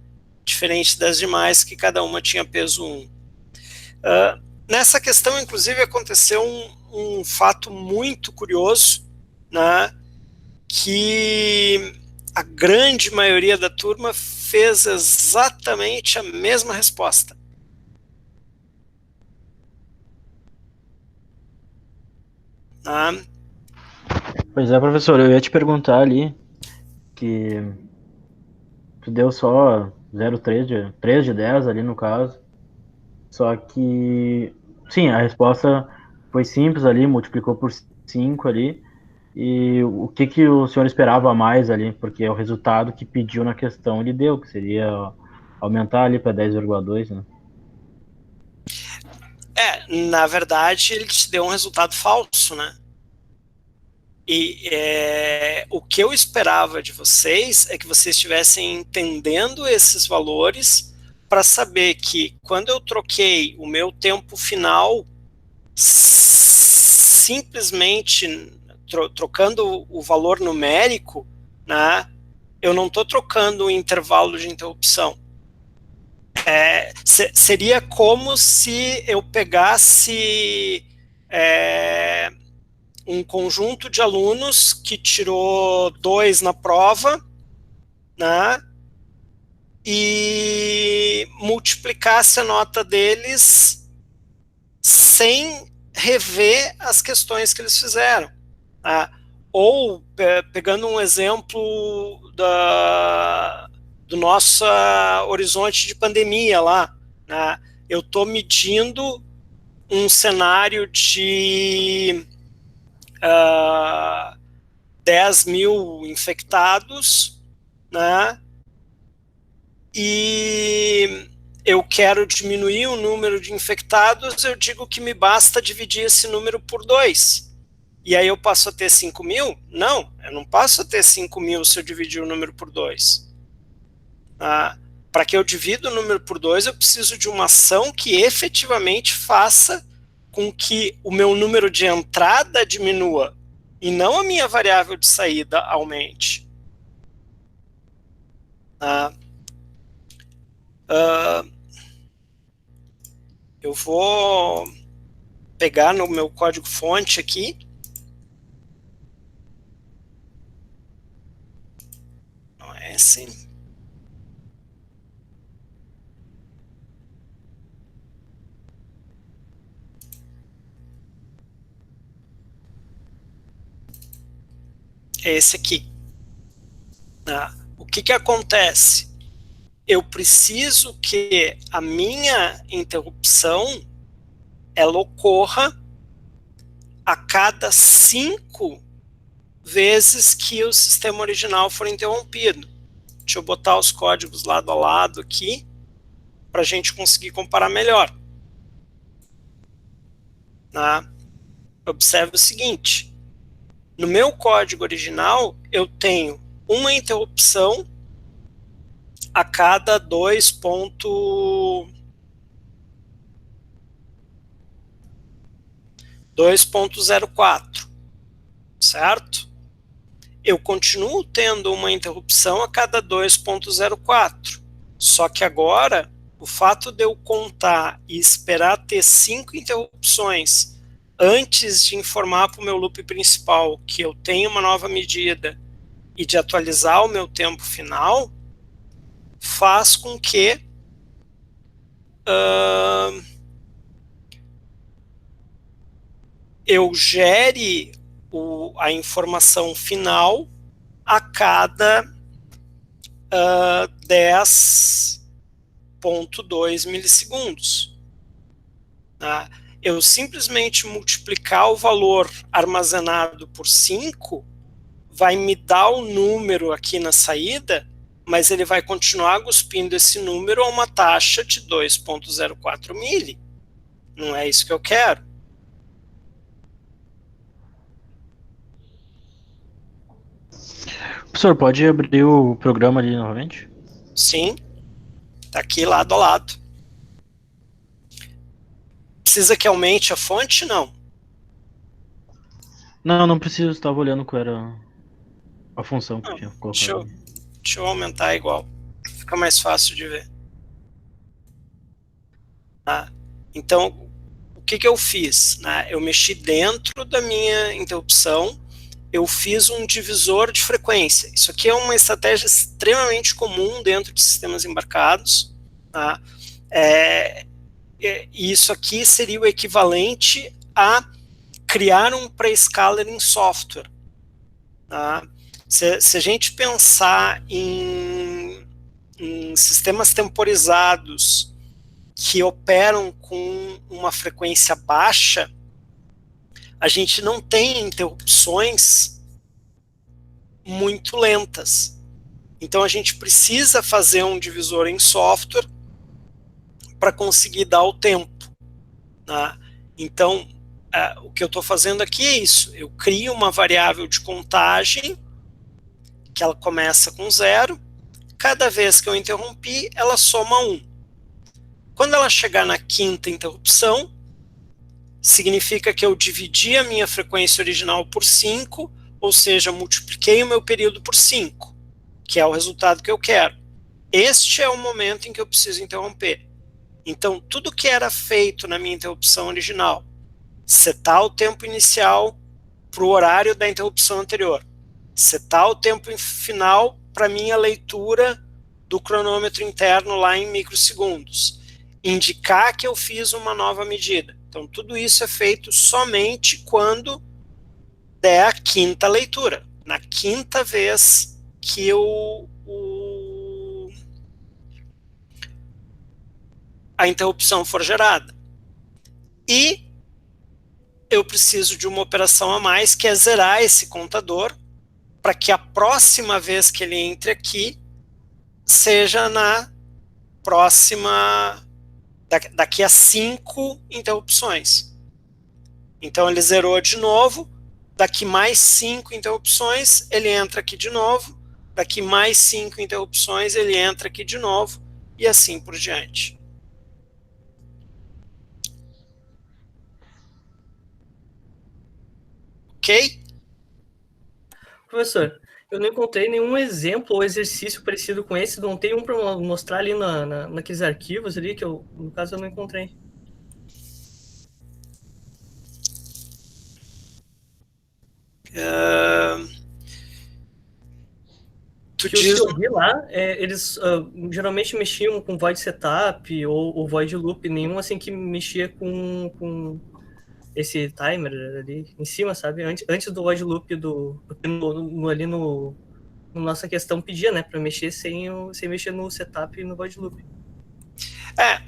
S1: Diferente das demais, que cada uma tinha peso 1. Nessa questão, inclusive, aconteceu um fato muito curioso, né, que a grande maioria da turma fez exatamente a mesma resposta.
S2: Pois é, professor, eu ia te perguntar ali que tu deu só 3 de 10 ali no caso, só que, sim, a resposta foi simples ali, multiplicou por 5 ali, e o que o senhor esperava mais ali, porque é o resultado que pediu na questão ele deu, que seria aumentar ali para 10,2, né?
S1: Na verdade, ele te deu um resultado falso, né? E o que eu esperava de vocês é que vocês estivessem entendendo esses valores para saber que quando eu troquei o meu tempo final, simplesmente trocando o valor numérico, né, eu não estou trocando o intervalo de interrupção. Seria como se eu pegasse um conjunto de alunos que tirou 2 na prova, né, e multiplicasse a nota deles sem rever as questões que eles fizeram. Tá? Ou, pegando um exemplo do nosso horizonte de pandemia lá, né? Eu estou medindo um cenário de 10 mil infectados, né? E eu quero diminuir o número de infectados, eu digo que me basta dividir esse número por 2. E aí eu passo a ter 5 mil? Não, eu não passo a ter 5 mil se eu dividir o número por 2. Para que eu divida o número por 2, eu preciso de uma ação que efetivamente faça com que o meu número de entrada diminua e não a minha variável de saída aumente. Eu vou pegar no meu código-fonte aqui. Não é assim. É esse aqui. O que acontece? Eu preciso que a minha interrupção ela ocorra a cada 5 vezes que o sistema original for interrompido. Deixa eu botar os códigos lado a lado aqui para a gente conseguir comparar melhor. Observe o seguinte. No meu código original, eu tenho uma interrupção a cada 2.04, certo? Eu continuo tendo uma interrupção a cada 2.04, só que agora, o fato de eu contar e esperar ter 5 interrupções antes de informar para o meu loop principal que eu tenho uma nova medida e de atualizar o meu tempo final, faz com que eu gere a informação final a cada 10.2 milissegundos. Eu simplesmente multiplicar o valor armazenado por 5 vai me dar o número aqui na saída, mas ele vai continuar cuspindo esse número a uma taxa de 2.04 mili. Não é isso que eu quero.
S2: Professor, pode abrir o programa ali novamente?
S1: Sim, está aqui lado a lado. Precisa que aumente a fonte? Não.
S2: Não preciso, estava olhando qual era a função que eu tinha colocado.
S1: Deixa eu aumentar igual. Fica mais fácil de ver. Então, o que eu fiz? Eu mexi dentro da minha interrupção, eu fiz um divisor de frequência. Isso aqui é uma estratégia extremamente comum dentro de sistemas embarcados. Isso aqui seria o equivalente a criar um pre-scaler em software. Se a gente pensar em sistemas temporizados que operam com uma frequência baixa, a gente não tem interrupções muito lentas. Então a gente precisa fazer um divisor em software para conseguir dar o tempo. Então, o que eu estou fazendo aqui é isso. Eu crio uma variável de contagem que ela começa com 0. Cada vez que eu interrompi, ela soma 1. Quando ela chegar na 5ª interrupção, significa que eu dividi a minha frequência original por 5, ou seja, multipliquei o meu período por 5, que é o resultado que eu quero. Este é o momento em que eu preciso interromper. Então, tudo que era feito na minha interrupção original, setar o tempo inicial para o horário da interrupção anterior, setar o tempo final para minha leitura do cronômetro interno lá em microsegundos, indicar que eu fiz uma nova medida, Então, tudo isso é feito somente quando der a quinta leitura. Na quinta vez que a interrupção for gerada. E eu preciso de uma operação a mais, que é zerar esse contador, para que a próxima vez que ele entre aqui seja na próxima, daqui a 5 interrupções. Então ele zerou de novo, daqui mais 5 interrupções, ele entra aqui de novo, daqui mais 5 interrupções, ele entra aqui de novo, e assim por diante. Ok?
S4: Professor, eu não encontrei nenhum exemplo ou exercício parecido com esse, não tem um para mostrar ali naqueles arquivos ali, que eu, no caso, eu não encontrei.
S1: Tu
S4: Que os
S1: diz...
S4: que eu vi lá, eles geralmente mexiam com void setup ou void loop, nenhum assim que mexia com esse timer ali em cima, sabe? Antes do void loop ali no nossa questão pedia, né, para mexer sem mexer no setup e no void loop.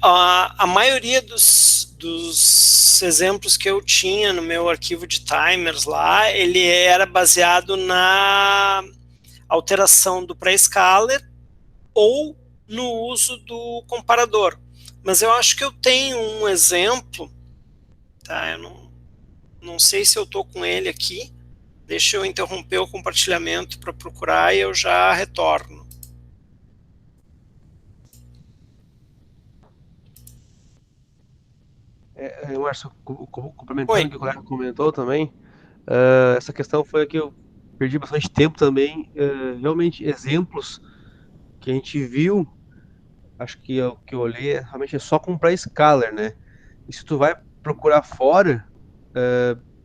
S1: A maioria dos exemplos que eu tinha no meu arquivo de timers lá, ele era baseado na alteração do pré-scaler ou no uso do comparador. Mas eu acho que eu tenho um exemplo, tá? Eu não sei se eu estou com ele aqui. Deixa eu interromper o compartilhamento para procurar e eu já retorno.
S5: Márcio, complementando
S1: Oi.
S5: o que o colega comentou também, essa questão foi a que eu perdi bastante tempo também. Realmente, exemplos que a gente viu, acho que o que eu olhei realmente é só com pré-scaler, né? E se tu vai procurar fora,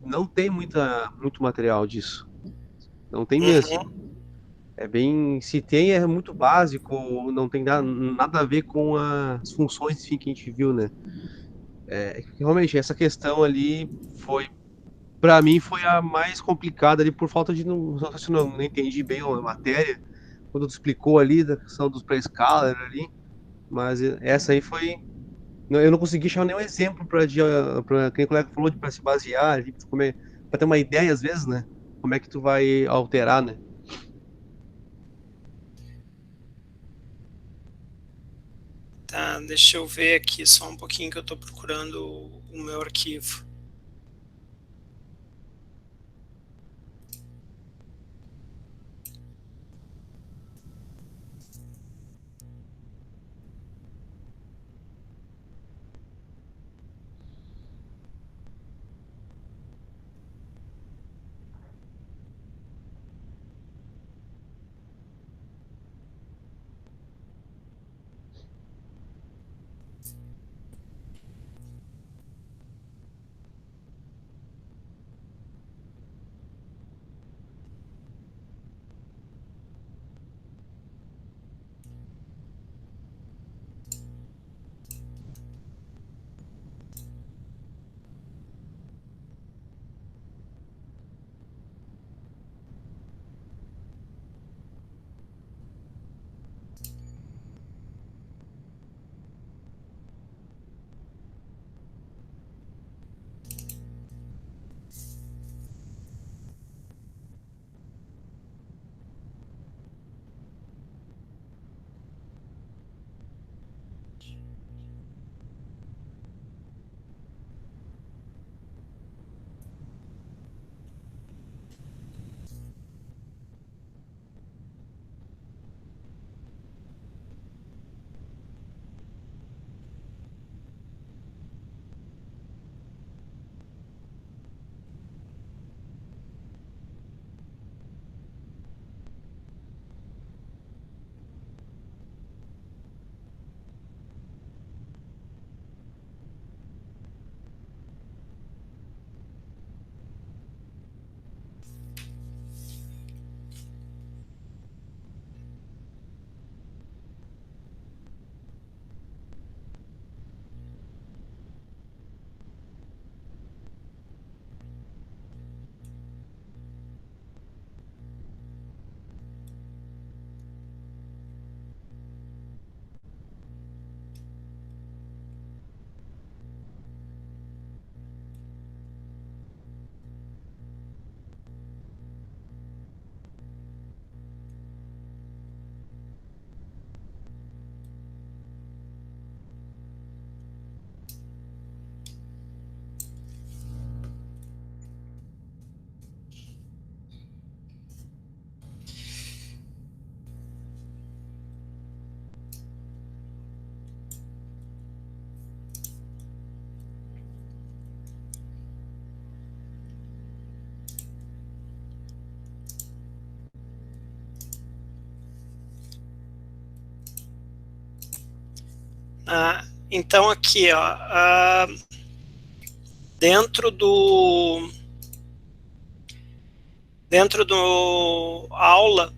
S5: não tem muito material disso. Não tem mesmo.
S1: Uhum.
S5: É bem, se tem é muito básico, não tem nada a ver com as funções enfim, que a gente viu, né? Realmente essa questão ali foi, para mim, foi a mais complicada ali por falta de não sei se eu não entendi bem a matéria quando tu explicou ali da questão dos pré-scaler ali, mas essa aí foi, eu não consegui achar nenhum exemplo para quem o colega falou de para se basear, para ter uma ideia às vezes, né? Como é que tu vai alterar, né?
S1: Tá, deixa eu ver aqui só um pouquinho que eu estou procurando o meu arquivo. Então aqui, ó, dentro do aula,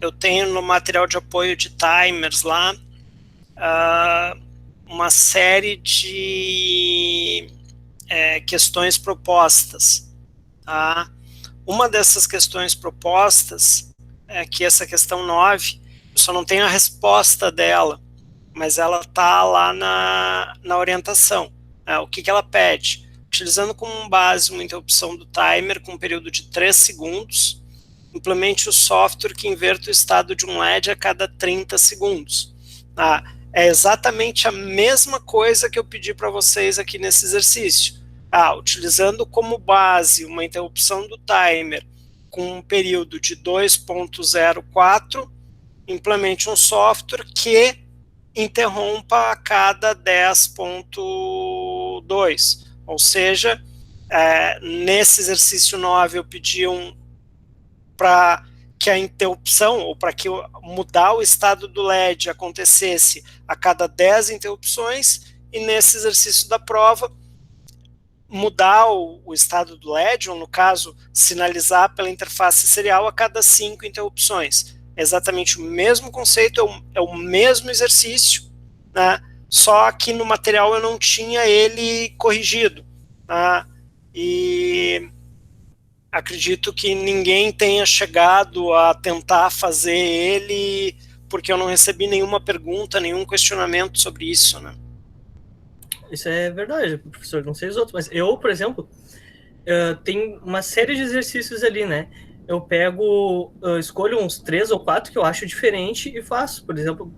S1: eu tenho no material de apoio de timers lá uma série de questões propostas. Tá? Uma dessas questões propostas é que essa questão 9, eu só não tenho a resposta dela, mas ela está lá na orientação. O que ela pede? Utilizando como base uma interrupção do timer com um período de 3 segundos, implemente o software que inverta o estado de um LED a cada 30 segundos. É exatamente a mesma coisa que eu pedi para vocês aqui nesse exercício. Utilizando como base uma interrupção do timer com um período de 2.04, implemente um software que interrompa a cada 10.2. Ou seja, nesse exercício 9 eu pedi para que a interrupção, ou para que mudar o estado do LED acontecesse a cada 10 interrupções, e nesse exercício da prova, mudar o estado do LED, ou no caso, sinalizar pela interface serial a cada 5 interrupções. É exatamente o mesmo conceito, é o mesmo exercício, né? Só que no material eu não tinha ele corrigido. Né? E acredito que ninguém tenha chegado a tentar fazer ele, porque eu não recebi nenhuma pergunta, nenhum questionamento sobre isso, né?
S4: Isso é verdade, professor, não sei os outros, mas eu, por exemplo, tenho uma série de exercícios ali, né? Eu pego, escolho uns 3 ou 4 que eu acho diferente e faço. Por exemplo,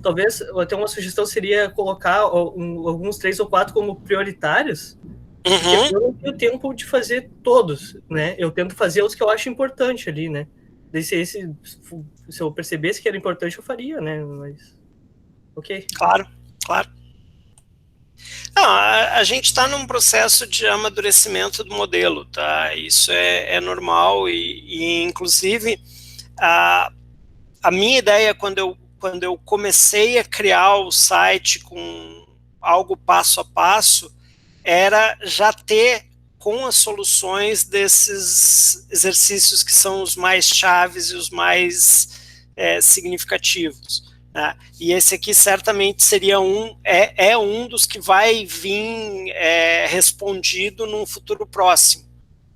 S4: talvez até uma sugestão seria colocar alguns 3 ou 4 como prioritários, porque eu não tenho tempo de fazer todos, né? Eu tento fazer os que eu acho importante ali, né? Se eu percebesse que era importante, eu faria, né? Mas, ok.
S1: Claro, claro. Não, a gente está num processo de amadurecimento do modelo, tá? Isso é normal e inclusive, a minha ideia quando eu comecei a criar o site com algo passo a passo, era já ter com as soluções desses exercícios que são os mais chaves e os mais significativos. Né? E esse aqui certamente seria um dos que vai vir respondido num futuro próximo.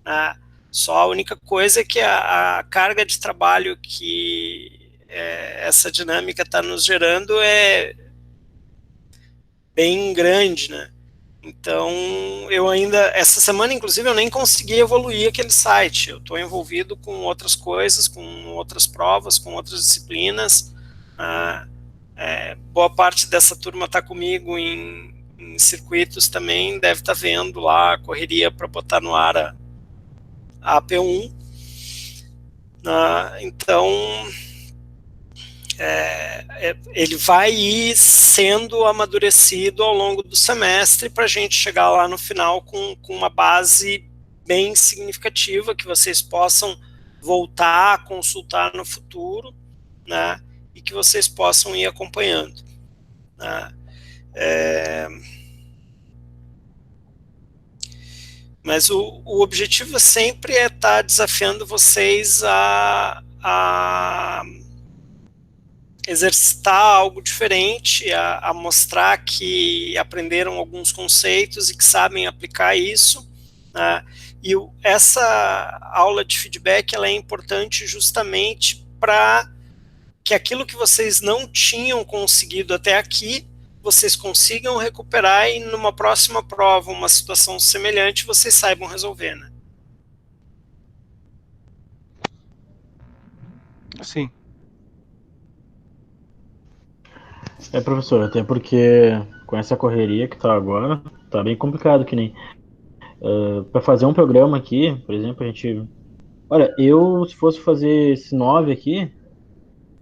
S1: Né? Só a única coisa é que a carga de trabalho que essa dinâmica está nos gerando é bem grande, né? Então, eu ainda, essa semana, inclusive, eu nem consegui evoluir aquele site. Eu estou envolvido com outras coisas, com outras provas, com outras disciplinas. Boa parte dessa turma está comigo em circuitos também, deve estar vendo lá a correria para botar no ar a AP1. Então, ele vai ir sendo amadurecido ao longo do semestre para a gente chegar lá no final com uma base bem significativa que vocês possam voltar a consultar no futuro, né, e que vocês possam ir acompanhando. Né. Mas o objetivo sempre é estar desafiando vocês a exercitar algo diferente, a mostrar que aprenderam alguns conceitos e que sabem aplicar isso. Né? E essa aula de feedback ela é importante justamente para que aquilo que vocês não tinham conseguido até aqui, vocês consigam recuperar e numa próxima prova, uma situação semelhante, vocês saibam resolver. Né?
S5: Sim.
S2: Professor, até porque com essa correria que tá agora, tá bem complicado, que nem para fazer um programa aqui, por exemplo, a gente... Olha, se fosse fazer esse 9 aqui,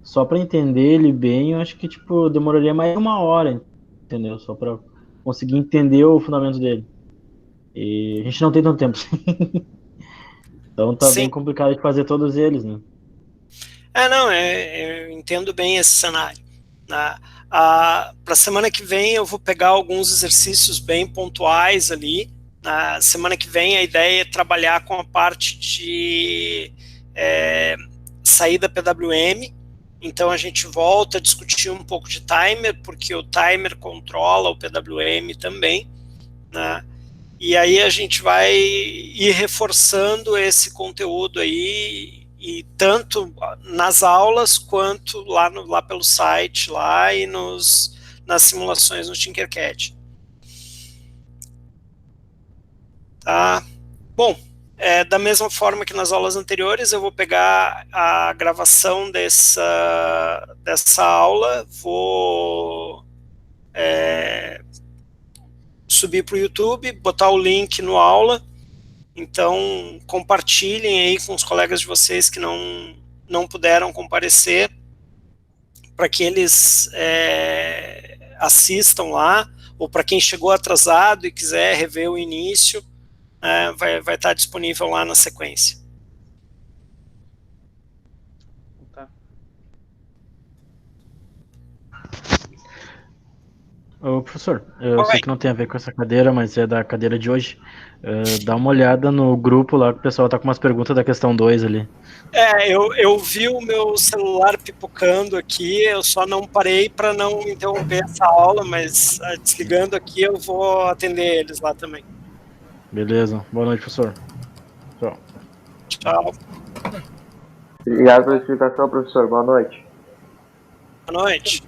S2: só para entender ele bem, eu acho que, tipo, demoraria mais de 1 hora, entendeu? Só para conseguir entender o fundamento dele. E a gente não tem tanto tempo. Então tá
S1: Sim.
S2: bem complicado de fazer todos eles, né?
S1: Não, eu entendo bem esse cenário. Né? Para a semana que vem eu vou pegar alguns exercícios bem pontuais ali. Na semana que vem a ideia é trabalhar com a parte de saída PWM. Então a gente volta a discutir um pouco de timer, porque o timer controla o PWM também, né? E aí a gente vai ir reforçando esse conteúdo aí, e tanto nas aulas quanto lá pelo site lá e nas simulações no Tinkercad. Tá? Bom, da mesma forma que nas aulas anteriores, eu vou pegar a gravação dessa aula, vou subir para o YouTube, botar o link no aula. Então, compartilhem aí com os colegas de vocês que não puderam comparecer, para que eles assistam lá, ou para quem chegou atrasado e quiser rever o início, vai estar disponível lá na sequência.
S2: Tá. Ô, professor, eu sei que não tem a ver com essa cadeira, mas é da cadeira de hoje. Dá uma olhada no grupo lá, que o pessoal tá com umas perguntas da questão 2 ali.
S1: Eu vi o meu celular pipocando aqui, eu só não parei para não interromper essa aula, mas desligando aqui eu vou atender eles lá também.
S2: Beleza. Boa noite, professor. Tchau.
S1: Tchau.
S3: Obrigado pela explicação, professor. Boa noite.
S1: Boa noite.